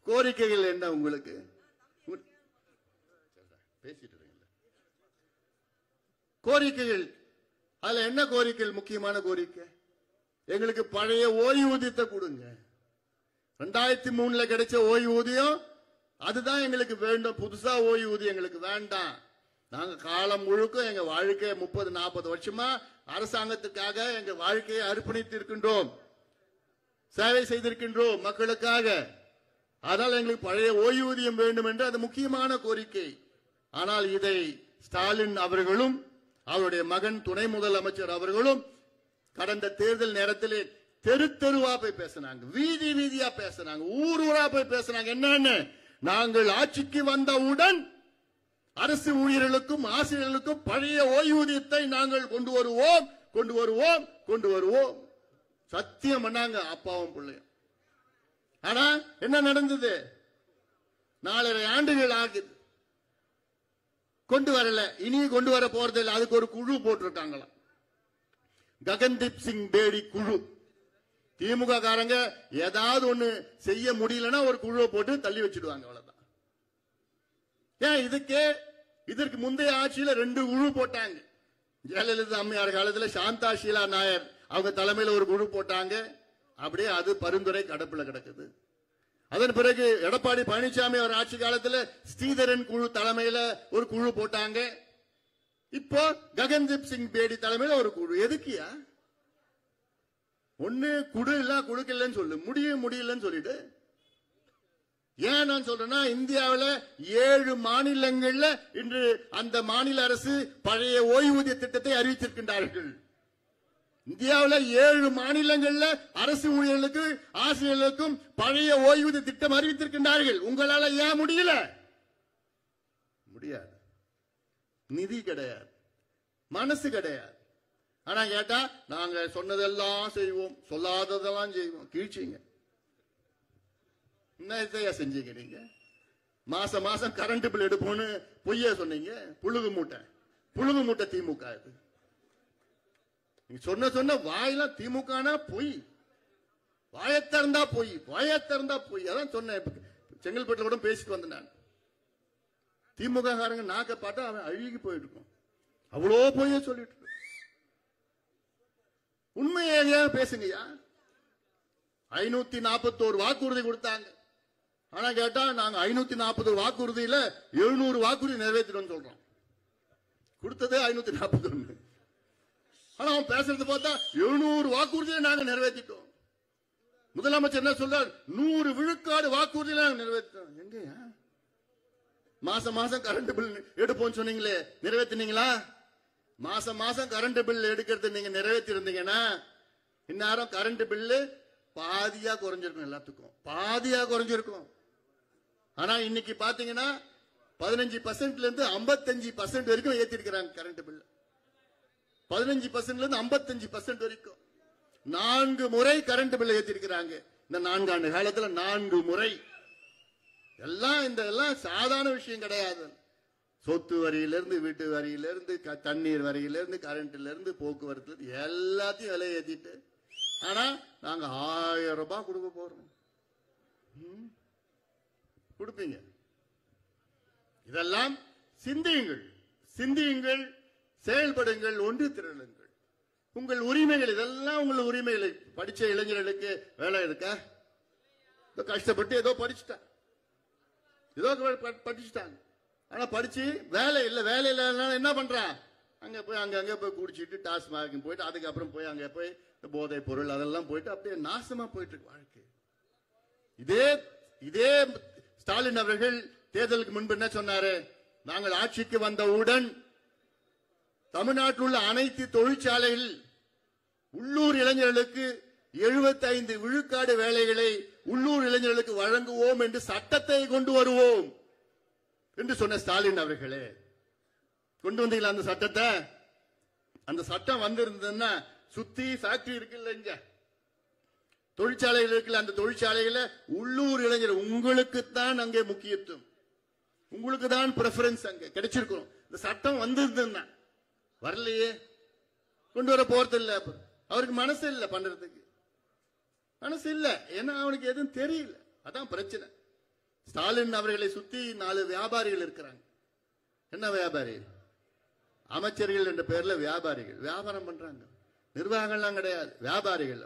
கோரிக்கைகள் என்ன உங்களுக்கு? பேசிட்டு கோரிக்கைகள், அதுல என்ன கோரிக்கைகள்? முக்கியமான கோரிக்கை, எங்களுக்கு பழைய ஓய்வூதியத்தை கொடுங்க. 2003 கிடைச்ச ஓய்வூதியம் அதுதான் எங்களுக்கு வேண்டும். புதுசா ஓய்வூதியம் எங்களுக்கு வேண்டாம். நாங்க காலம் முழுக்க எங்க வாழ்க்கையை 30-40 வருஷமா அரசாங்கத்துக்காக எங்க வாழ்க்கையை அர்ப்பணித்து இருக்கின்றோம், சேவை செய்திருக்கின்றோம் மக்களுக்காக. அதனால் எங்களுக்கு பழைய ஓய்வூதியம் வேண்டும் என்று அது முக்கியமான கோரிக்கை. ஆனால் இதை ஸ்டாலின் அவர்களும் அவருடைய மகன் துணை முதலமைச்சர் அவர்களும் கடந்த தேர்தல் நேரத்தில் தெரு தெருவா போய் பேசினாங்க, வீதி வீதியா பேசினாங்க, ஊர் ஊரா போய் பேசினாங்க. என்னன்னு, நாங்கள் ஆட்சிக்கு வந்தவுடன் அரசு ஊழியர்களுக்கும் ஆசிரியர்களுக்கும் பழைய ஓய்வூதியத்தை நாங்கள் கொண்டு வருவோம் கொண்டு வருவோம் கொண்டு வருவோம் சத்தியம் பண்ணாங்க அப்பாவும் பிள்ளையும். ஆனா என்ன நடந்தது? 4.5 ஆண்டுகள் ஆகுது, கொண்டு வரல. இனி கொண்டு வர போறது இல்லை. அதுக்கு ஒரு குழு போட்டிருக்காங்களாம், ககன்தீப் சிங் பேடி குழு. திமுக காரங்க ஏதாவது ஒண்ணு செய்ய முடியலன்னா ஒரு குழுவை போட்டு தள்ளி வச்சிடுவாங்க, அவ்வளவுதான். ஏன் இதற்கு முந்தைய ஆட்சியில 2 குழு போட்டாங்க. ஜெயலலிதா அம்மையார் காலத்துல சாந்தா ஷீலா நாயர் அவங்க தலைமையில ஒரு குழு போட்டாங்க. அப்படியே அது பரிந்துரை கடப்புல கிடக்குது. அதன் பிறகு எடப்பாடி பழனிசாமி அவர் ஆட்சி காலத்துல ஸ்ரீதரன் குழு தலைமையில ஒரு குழு போட்டாங்க. இப்போ ககன்தீப் சிங் பேடி தலைமையில ஒரு குழு. எதுக்கியா? ஒண்ணு குடு இல்ல குடுக்கலன்னு சொல்லு, முடியலன்னு சொல்லிட்டு. ஏன் நான் சொல்றேன்னா, இந்தியாவில் 7 மாநிலங்கள்ல இன்று அந்த மாநில அரசு பழைய ஓய்வூதிய திட்டத்தை அறிவித்திருக்கின்றார்கள். இந்தியாவில் 7 மாநிலங்கள்ல அரசு ஊழியர்களுக்கு ஆசிரியர்களுக்கும் பழைய ஓய்வூதிய திட்டம் அறிவித்திருக்கின்றார்கள். உங்களால ஏன் முடியல? முடியாது. நிதி கிடையாது, மனசு கிடையாது. ஆனா கேட்டா நாங்க சொன்னதெல்லாம் செய்வோம், சொல்லாததெல்லாம் செய்வோம். கீழ்ச்சிங்க. என்ன செஞ்சீங்க நீங்க? மாசம் மாசம் கரண்ட் பில் எடுப்போம்னு பொய்ய சொன்னீங்க. புழுகு மூட்டை திமுக. இது நீங்க சொன்ன வாயெல்லாம் திமுகனா பொய், வாயத்திறந்தா பொய். அதான் சொன்னேன். செங்கல்பட்டுல கூட பேசிட்டு வந்தேன் நான். திமுக காரங்க நாக்க பார்த்தா அவன் அழுகி போயிட்டு இருக்கும், அவ்வளோ பொய்ய சொல்லிட்டு. உண்மையா பேசுங்கய்யா. 541 வாக்குறுதி கொடுத்தாங்க. ஆனா கேட்டா நாங்க 540 வாக்குறுதியில 700 வாக்குறுதி நிறைவேற்றிடும் சொல்றோம். கொடுத்ததே 541. ஆனா அவன் பேசுறது பார்த்தா 700 வாக்குறுதியை நாங்க நிறைவேற்றிட்டோம். முதலமைச்சர் என்ன சொல்றார்? 100 விழுக்காடு வாக்குறுதியை நாங்க நிறைவேற்றோம். எங்கயா? மாசம் மாசம் கரண்ட் பில் எடுப்போம் சொன்னீங்களே, நிறைவேற்றினீங்களா? மாசம் மாசம் கரண்ட் பில் எடுக்கிறது நீங்க நிறைவேற்றி இருந்தீங்கன்னா இந்நேரம் கரண்ட் பில்லு பாதியா குறைஞ்சிருக்கும், எல்லாத்துக்கும் பாதியா குறைஞ்சிருக்கும். ஆனா இன்னைக்கு பாத்தீங்கன்னா 15% இருந்து 55% வரைக்கும் ஏத்தி இருக்கிறாங்க கரண்ட் பில். 15% இருந்து 55% வரைக்கும் 4 முறை கரண்ட் பில் ஏத்தி இருக்கிறாங்க. இந்த 4 ஆண்டு காலத்துல 4 முறை. எல்லாம் சாதாரண விஷயம் கிடையாது. சொத்து வரியிலிருந்து, வீட்டு வரியிலிருந்து, தண்ணீர் வரியிலிருந்து, கரண்ட்ல இருந்து, போக்குவரத்து எல்லாத்தையும் விலை ஏத்திட்டு, ஆனா நாங்க 1000 ரூபாய் கொடுக்க போறோம். கொடுப்பீங்க. இதெல்லாம் சிந்தியுங்கள், செயல்படுங்கள், ஒன்று திரளுங்கள். உங்கள் உரிமைகள், இதெல்லாம் உங்கள் உரிமைகளை. படிச்ச இளைஞர்களுக்கு வேலை இருக்கா? கஷ்டப்பட்டு ஏதோ படிச்சுட்டாங்க, ஏதோ படிச்சுட்டாங்க. ஆனா படிச்சு வேலை இல்ல என்ன பண்றான்? அங்க போய் குடிச்சிட்டு டாஸ்மாக் போயிட்டு, அதுக்கப்புறம் போய் அங்க போய் போதை பொருள் அதெல்லாம் போயிட்டு அப்படியே நாசமா போயிட்டு இருக்கு வாழ்க்கை. இதே ஸ்டாலின் அவர்கள் தேர்தலுக்கு முன்பு என்ன சொன்னாரு? நாங்கள் ஆட்சிக்கு வந்தவுடன் தமிழ்நாட்டில் உள்ள அனைத்து தொழிற்சாலைகள் உள்ளூர் இளைஞர்களுக்கு 75 விழுக்காடு வேலைகளை உள்ளூர் இளைஞர்களுக்கு வழங்குவோம் என்று சட்டத்தை கொண்டு வருவோம் என்று சொன்ன ஸ்டாலின் அவர்களே, கொண்டு வந்தீங்களா அந்த சட்டத்தை? அந்த சட்டம் வந்திருந்ததுன்னா சுத்தி ஃபேக்டரி இருக்குல்ல, இங்க தொழிற்சாலைகள் இருக்குல்ல, அந்த தொழிற்சாலைகள உள்ளூர் இளைஞர் உங்களுக்கு தான் அங்கே முக்கியத்துவம், உங்களுக்கு தான் பிரெஃபரன்ஸ் அங்க கிடைச்சிருக்கும். இந்த சட்டம் வந்திருந்ததுன்னா வரலையே, கொண்டு வர போறது இல்ல. அவருக்கு மனசு இல்லை பண்றதுக்கு, மனசு இல்ல. ஏன்னா அவனுக்கு எதுவும் தெரியல. அதான் பிரச்சனை. ஸ்டாலின் அவர்களை சுத்தி 4 வியாபாரிகள் இருக்கிறாங்க. என்ன வியாபாரி? அமைச்சர்கள் என்ற பெயர்ல வியாபாரிகள் வியாபாரம் பண்றாங்க. நிர்வாகம்லாம் கிடையாது, வியாபாரிகள்.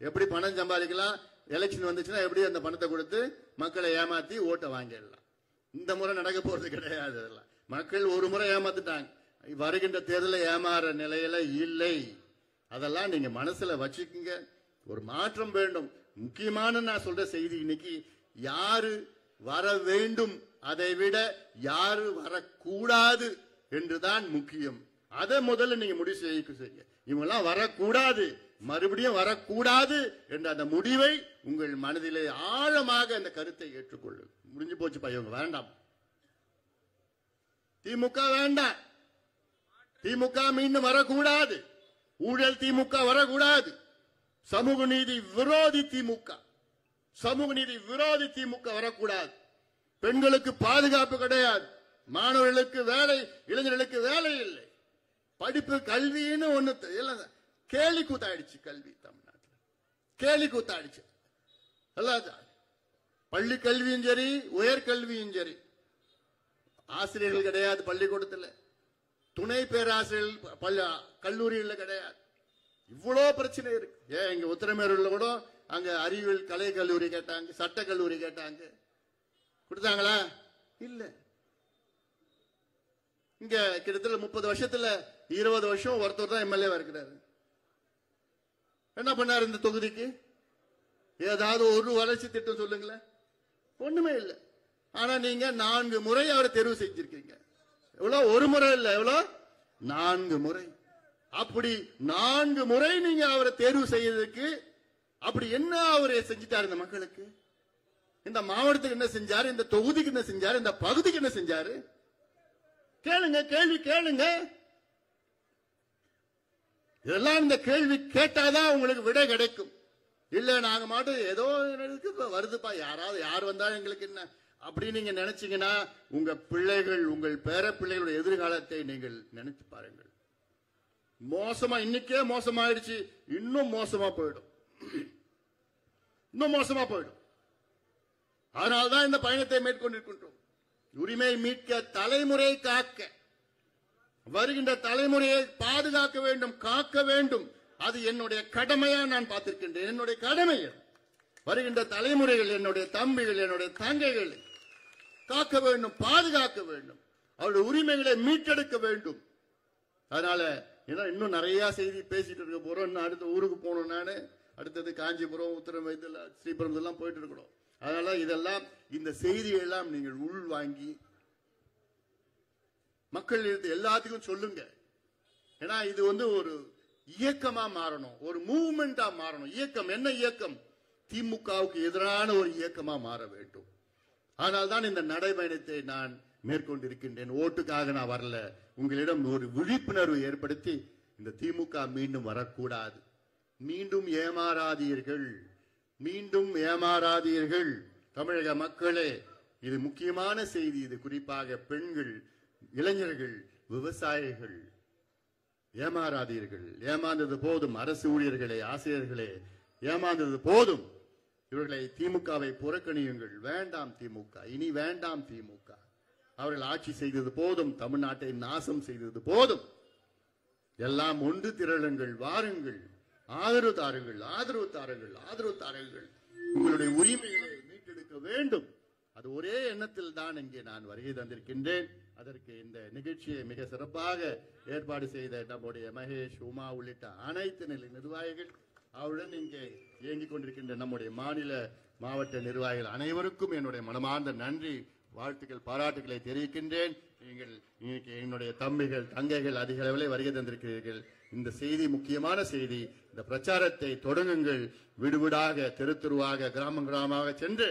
எப்படி பணம் சம்பாதிக்கலாம், எலெக்ஷன் வந்துச்சுன்னா எப்படி அந்த பணத்தை கொடுத்து மக்களை ஏமாத்தி ஓட்டை வாங்கிடலாம். இந்த முறை நடக்க போறது கிடையாது. அதெல்லாம் மக்கள் ஒரு முறை ஏமாத்துட்டாங்க, வருகின்ற தேர்தலில் ஏமாற நிலையில இல்லை. அதெல்லாம் நீங்க மனசுல வச்சுக்கீங்க. ஒரு மாற்றம் வேண்டும். முக்கியமான நான் சொல்ற செய்தி இன்னைக்கு, யாரு வர வேண்டும் அதை விட யாரு வரக்கூடாது என்றுதான் முக்கியம். அதை முதல்ல நீங்க முடிவு செய்ய. இவங்கெல்லாம் வரக்கூடாது, மறுபடியும் வரக்கூடாது என்ற அந்த முடிவை உங்கள் மனதிலே ஆழமாக அந்த கருத்தை ஏற்றுக்கொள்ளு. முடிஞ்சு போச்சு பையன், வேண்டாம். திமுக வேண்டாம். திமுக மீண்டும் வரக்கூடாது. ஊழல் திமுக வரக்கூடாது. சமூக நீதி விரோதி திமுக, சமூக நீதி விரோதி திமுக வரக்கூடாது. பெண்களுக்கு பாதுகாப்பு கிடையாது, மாணவர்களுக்கு வேலை, இளைஞர்களுக்கு வேலை இல்லை. படிப்பு கல்வின்னு ஒண்ணு கேலி கூத்தாயிடுச்சு. கல்வி தமிழ்நாட்டில் கேலி கூத்தாயிடுச்சு. பள்ளி கல்வியும் சரி, உயர்கல்வியும் சரி. ஆசிரியர்கள் கிடையாது பள்ளிக்கூடத்தில், துணை பேராசிரியர்கள் கல்லூரியில் கிடையாது. இவ்வளவு பிரச்சனை இருக்கு. ஏன் இங்க உத்தரமேரூர்ல கூட அங்க அறிவியல் கலை கல்லூரி கேட்டாங்க, சட்ட கல்லூரி கேட்டாங்க, கொடுத்தாங்களா? இல்ல. இங்க கிட்டத்தட்ட 30 வருஷத்துல 20 வருஷம் ஒருத்தர் தான் எம்எல்ஏவா இருக்கிறாரு. என்ன பண்ணாரு இந்த தொகுதிக்கு? ஏதாவது ஒரு வளர்ச்சி திட்டம் சொல்லுங்களேன். ஒண்ணுமே இல்லை. ஆனா நீங்க 4 முறை அவரை தேர்வு செஞ்சிருக்கீங்க. எவ்வளவு? ஒரு முறை இல்ல, எவ்வளவு? 4 முறை. அப்படி 4 முறை நீங்க அவரை தேர்வு செய்யறதுக்கு அப்படி என்ன அவரை செஞ்சிட்டாரு இந்த மக்களுக்கு? இந்த மாவட்டத்துக்கு என்ன செஞ்சாரு? இந்த தொகுதிக்கு என்ன செஞ்சாரு? இந்த பகுதிக்கு என்ன செஞ்சாரு? கேளுங்க, கேள்வி கேளுங்க. இதெல்லாம் இந்த கேள்வி கேட்டாதான் உங்களுக்கு விடை கிடைக்கும். இல்ல நாங்க மாட்டோம் ஏதோ வருதுப்பா, யாராவது யார் வந்தாலும் எங்களுக்கு என்ன அப்படி நீங்க நினைச்சீங்கன்னா உங்க பிள்ளைகள், உங்கள் பேர பிள்ளைகளுடைய எதிர்காலத்தை நீங்கள் நினைத்து பாருங்கள். மோசமா, இன்னைக்கே மோசமாயிடுச்சு, இன்னும் மோசமா போயிடும், இன்னும் மோசமா போயிடும். அதனால்தான் இந்த பயணத்தை மேற்கொண்டிருக்கின்றோம். உரிமை மீட்க, தலைமுறையை காக்க, வருகின்ற தலைமுறையை பாதுகாக்க வேண்டும், காக்க வேண்டும். அது என்னுடைய கடமையா நான் பார்த்திருக்கின்றேன். என்னுடைய கடமை. வருகின்ற தலைமுறைகள், என்னுடைய தம்பிகள், என்னுடைய தங்கைகள் காக்க வேண்டும், பாதுகாக்க வேண்டும், அவருடைய உரிமைகளை மீட்டெடுக்க வேண்டும். அதனால இன்னும் நிறைய செய்தி பேசிட்டு இருக்க போறோம். அடுத்த ஊருக்கு போகணும். நானு அடுத்தது காஞ்சிபுரம், உத்தரமேரூர், ஸ்ரீபெரும்புதூர் எல்லாம் போயிட்டு இருக்கிறோம். அதனால இதெல்லாம், இந்த செய்தியெல்லாம் நீங்கள் உள் வாங்கி மக்கள் எல்லாத்துக்கும் சொல்லுங்க. ஏன்னா இது ஒரு இயக்கமா மாறணும், ஒரு மூவ்மெண்டா மாறணும். இயக்கம் என்ன இயக்கம்? திமுகவுக்கு எதிரான ஒரு இயக்கமா மாற வேண்டும். அதனால்தான் இந்த நடைபயணத்தை நான் மேற்கொண்டிருக்கின்றேன். ஓட்டுக்காக நான் வரல. உங்களிடம் ஒரு விழிப்புணர்வு ஏற்படுத்தி இந்த திமுக மீண்டும் வரக்கூடாது. மீண்டும் ஏமாறாதீர்கள், மீண்டும் ஏமாறாதீர்கள். தமிழக மக்களே, இது முக்கியமான செய்தி. இது குறிப்பாக பெண்கள், இளைஞர்கள், விவசாயிகள், ஏமாறாதீர்கள். ஏமாந்தது போதும். அரசு ஊழியர்களே, ஆசிரியர்களே, ஏமாந்தது போதும். இவர்களை, திமுகவை புறக்கணியுங்கள். வேண்டாம் திமுக, இனி வேண்டாம் திமுக. அவர்கள் ஆட்சி செய்தது போதும், தமிழ்நாட்டை நாசம் செய்தது போதும். எல்லாம் ஒன்று திரளுங்கள், வாருங்கள், ஆதரவு தாருங்கள், ஆதரவு தாருங்கள், ஆதரவு தாருங்கள். உங்களுடைய உரிமைகளை மீட்டெடுக்க வேண்டும். அது ஒரே எண்ணத்தில் தான் இங்கே நான் வருகை தந்திருக்கின்றேன். அதற்கு இந்த நிகழ்ச்சியை மிக சிறப்பாக ஏற்பாடு செய்த நம்முடைய மகேஷ், உமா உள்ளிட்ட அனைத்து நிலை நிர்வாகிகள், அவருடன் இங்கே இயங்கிக் கொண்டிருக்கின்ற நம்முடைய மாநில, மாவட்ட நிர்வாகிகள் அனைவருக்கும் என்னுடைய மனமார்ந்த நன்றி, வாழ்த்துக்கள், பாராட்டுகளை தெரிவிக்கின்றேன். நீங்கள் இன்னைக்கு என்னுடைய தம்பிகள், தங்கைகள் அதிக அளவில் வருகை தந்திருக்கிறீர்கள். இந்த செய்தி முக்கியமான செய்தி. இந்த பிரச்சாரத்தை தொடங்குங்கள். வீடு வீடாக, தெரு தெருவாக, கிராமம் கிராமமாக சென்று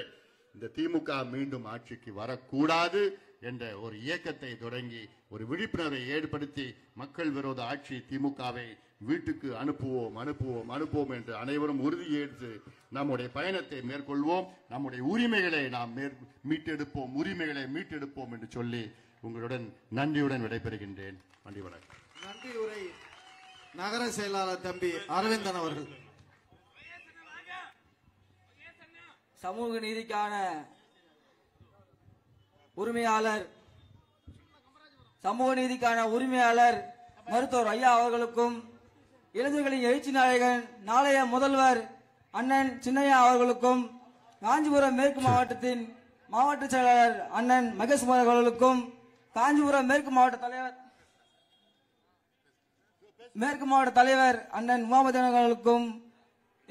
இந்த திமுக மீண்டும் ஆட்சிக்கு வரக்கூடாது என்ற ஒரு இயக்கத்தை தொடங்கி ஒரு விழிப்புணர்வை ஏற்படுத்தி மக்கள் விரோத ஆட்சி திமுகவை வீட்டுக்கு அனுப்புவோம், அனுப்புவோம், அனுப்புவோம் என்று அனைவரும் உறுதியேற்று நம்முடைய பயணத்தை மேற்கொள்வோம். நம்முடைய உரிமைகளை நாம் மீட்டெடுப்போம், உரிமைகளை மீட்டெடுப்போம் என்று சொல்லி உங்களுடன் நன்றியுடன் விடைபெறுகின்றேன். நன்றி, வணக்கம். நன்றி உரை நகர செயலாளர் தம்பி அரவிந்தன் அவர்கள். சமூக நீதிக்கான உரிமையாளர் மருத்துவர் ஐயா அவர்களுக்கும், இளைஞர்களின் எழுச்சி நாயகன் நாளைய முதல்வர் அண்ணன் சின்னையா அவர்களுக்கும், காஞ்சிபுரம் மேற்கு மாவட்டத்தின் மாவட்ட செயலாளர் அண்ணன் மகேஷ்குமார் அவர்களுக்கும், காஞ்சிபுரம் மேற்கு மாவட்ட தலைவர் அண்ணன் முகமது அவர்களுக்கும்,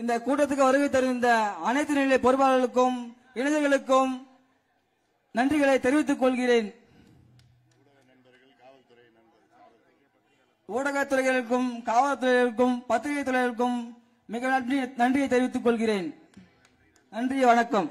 இந்த கூட்டத்துக்கு வருகை தருகின்ற அனைத்து நிலை பொறுப்பாளர்களுக்கும் இளைஞர்களுக்கும் நன்றிகளை தெரிவித்துக் கொள்கிறேன். ஊடகத்துறைகளுக்கும் காவல்துறைகளுக்கும் பத்திரிகை துறைகளுக்கும் மிக நன்றியை தெரிவித்துக் கொள்கிறேன். நன்றி, வணக்கம்.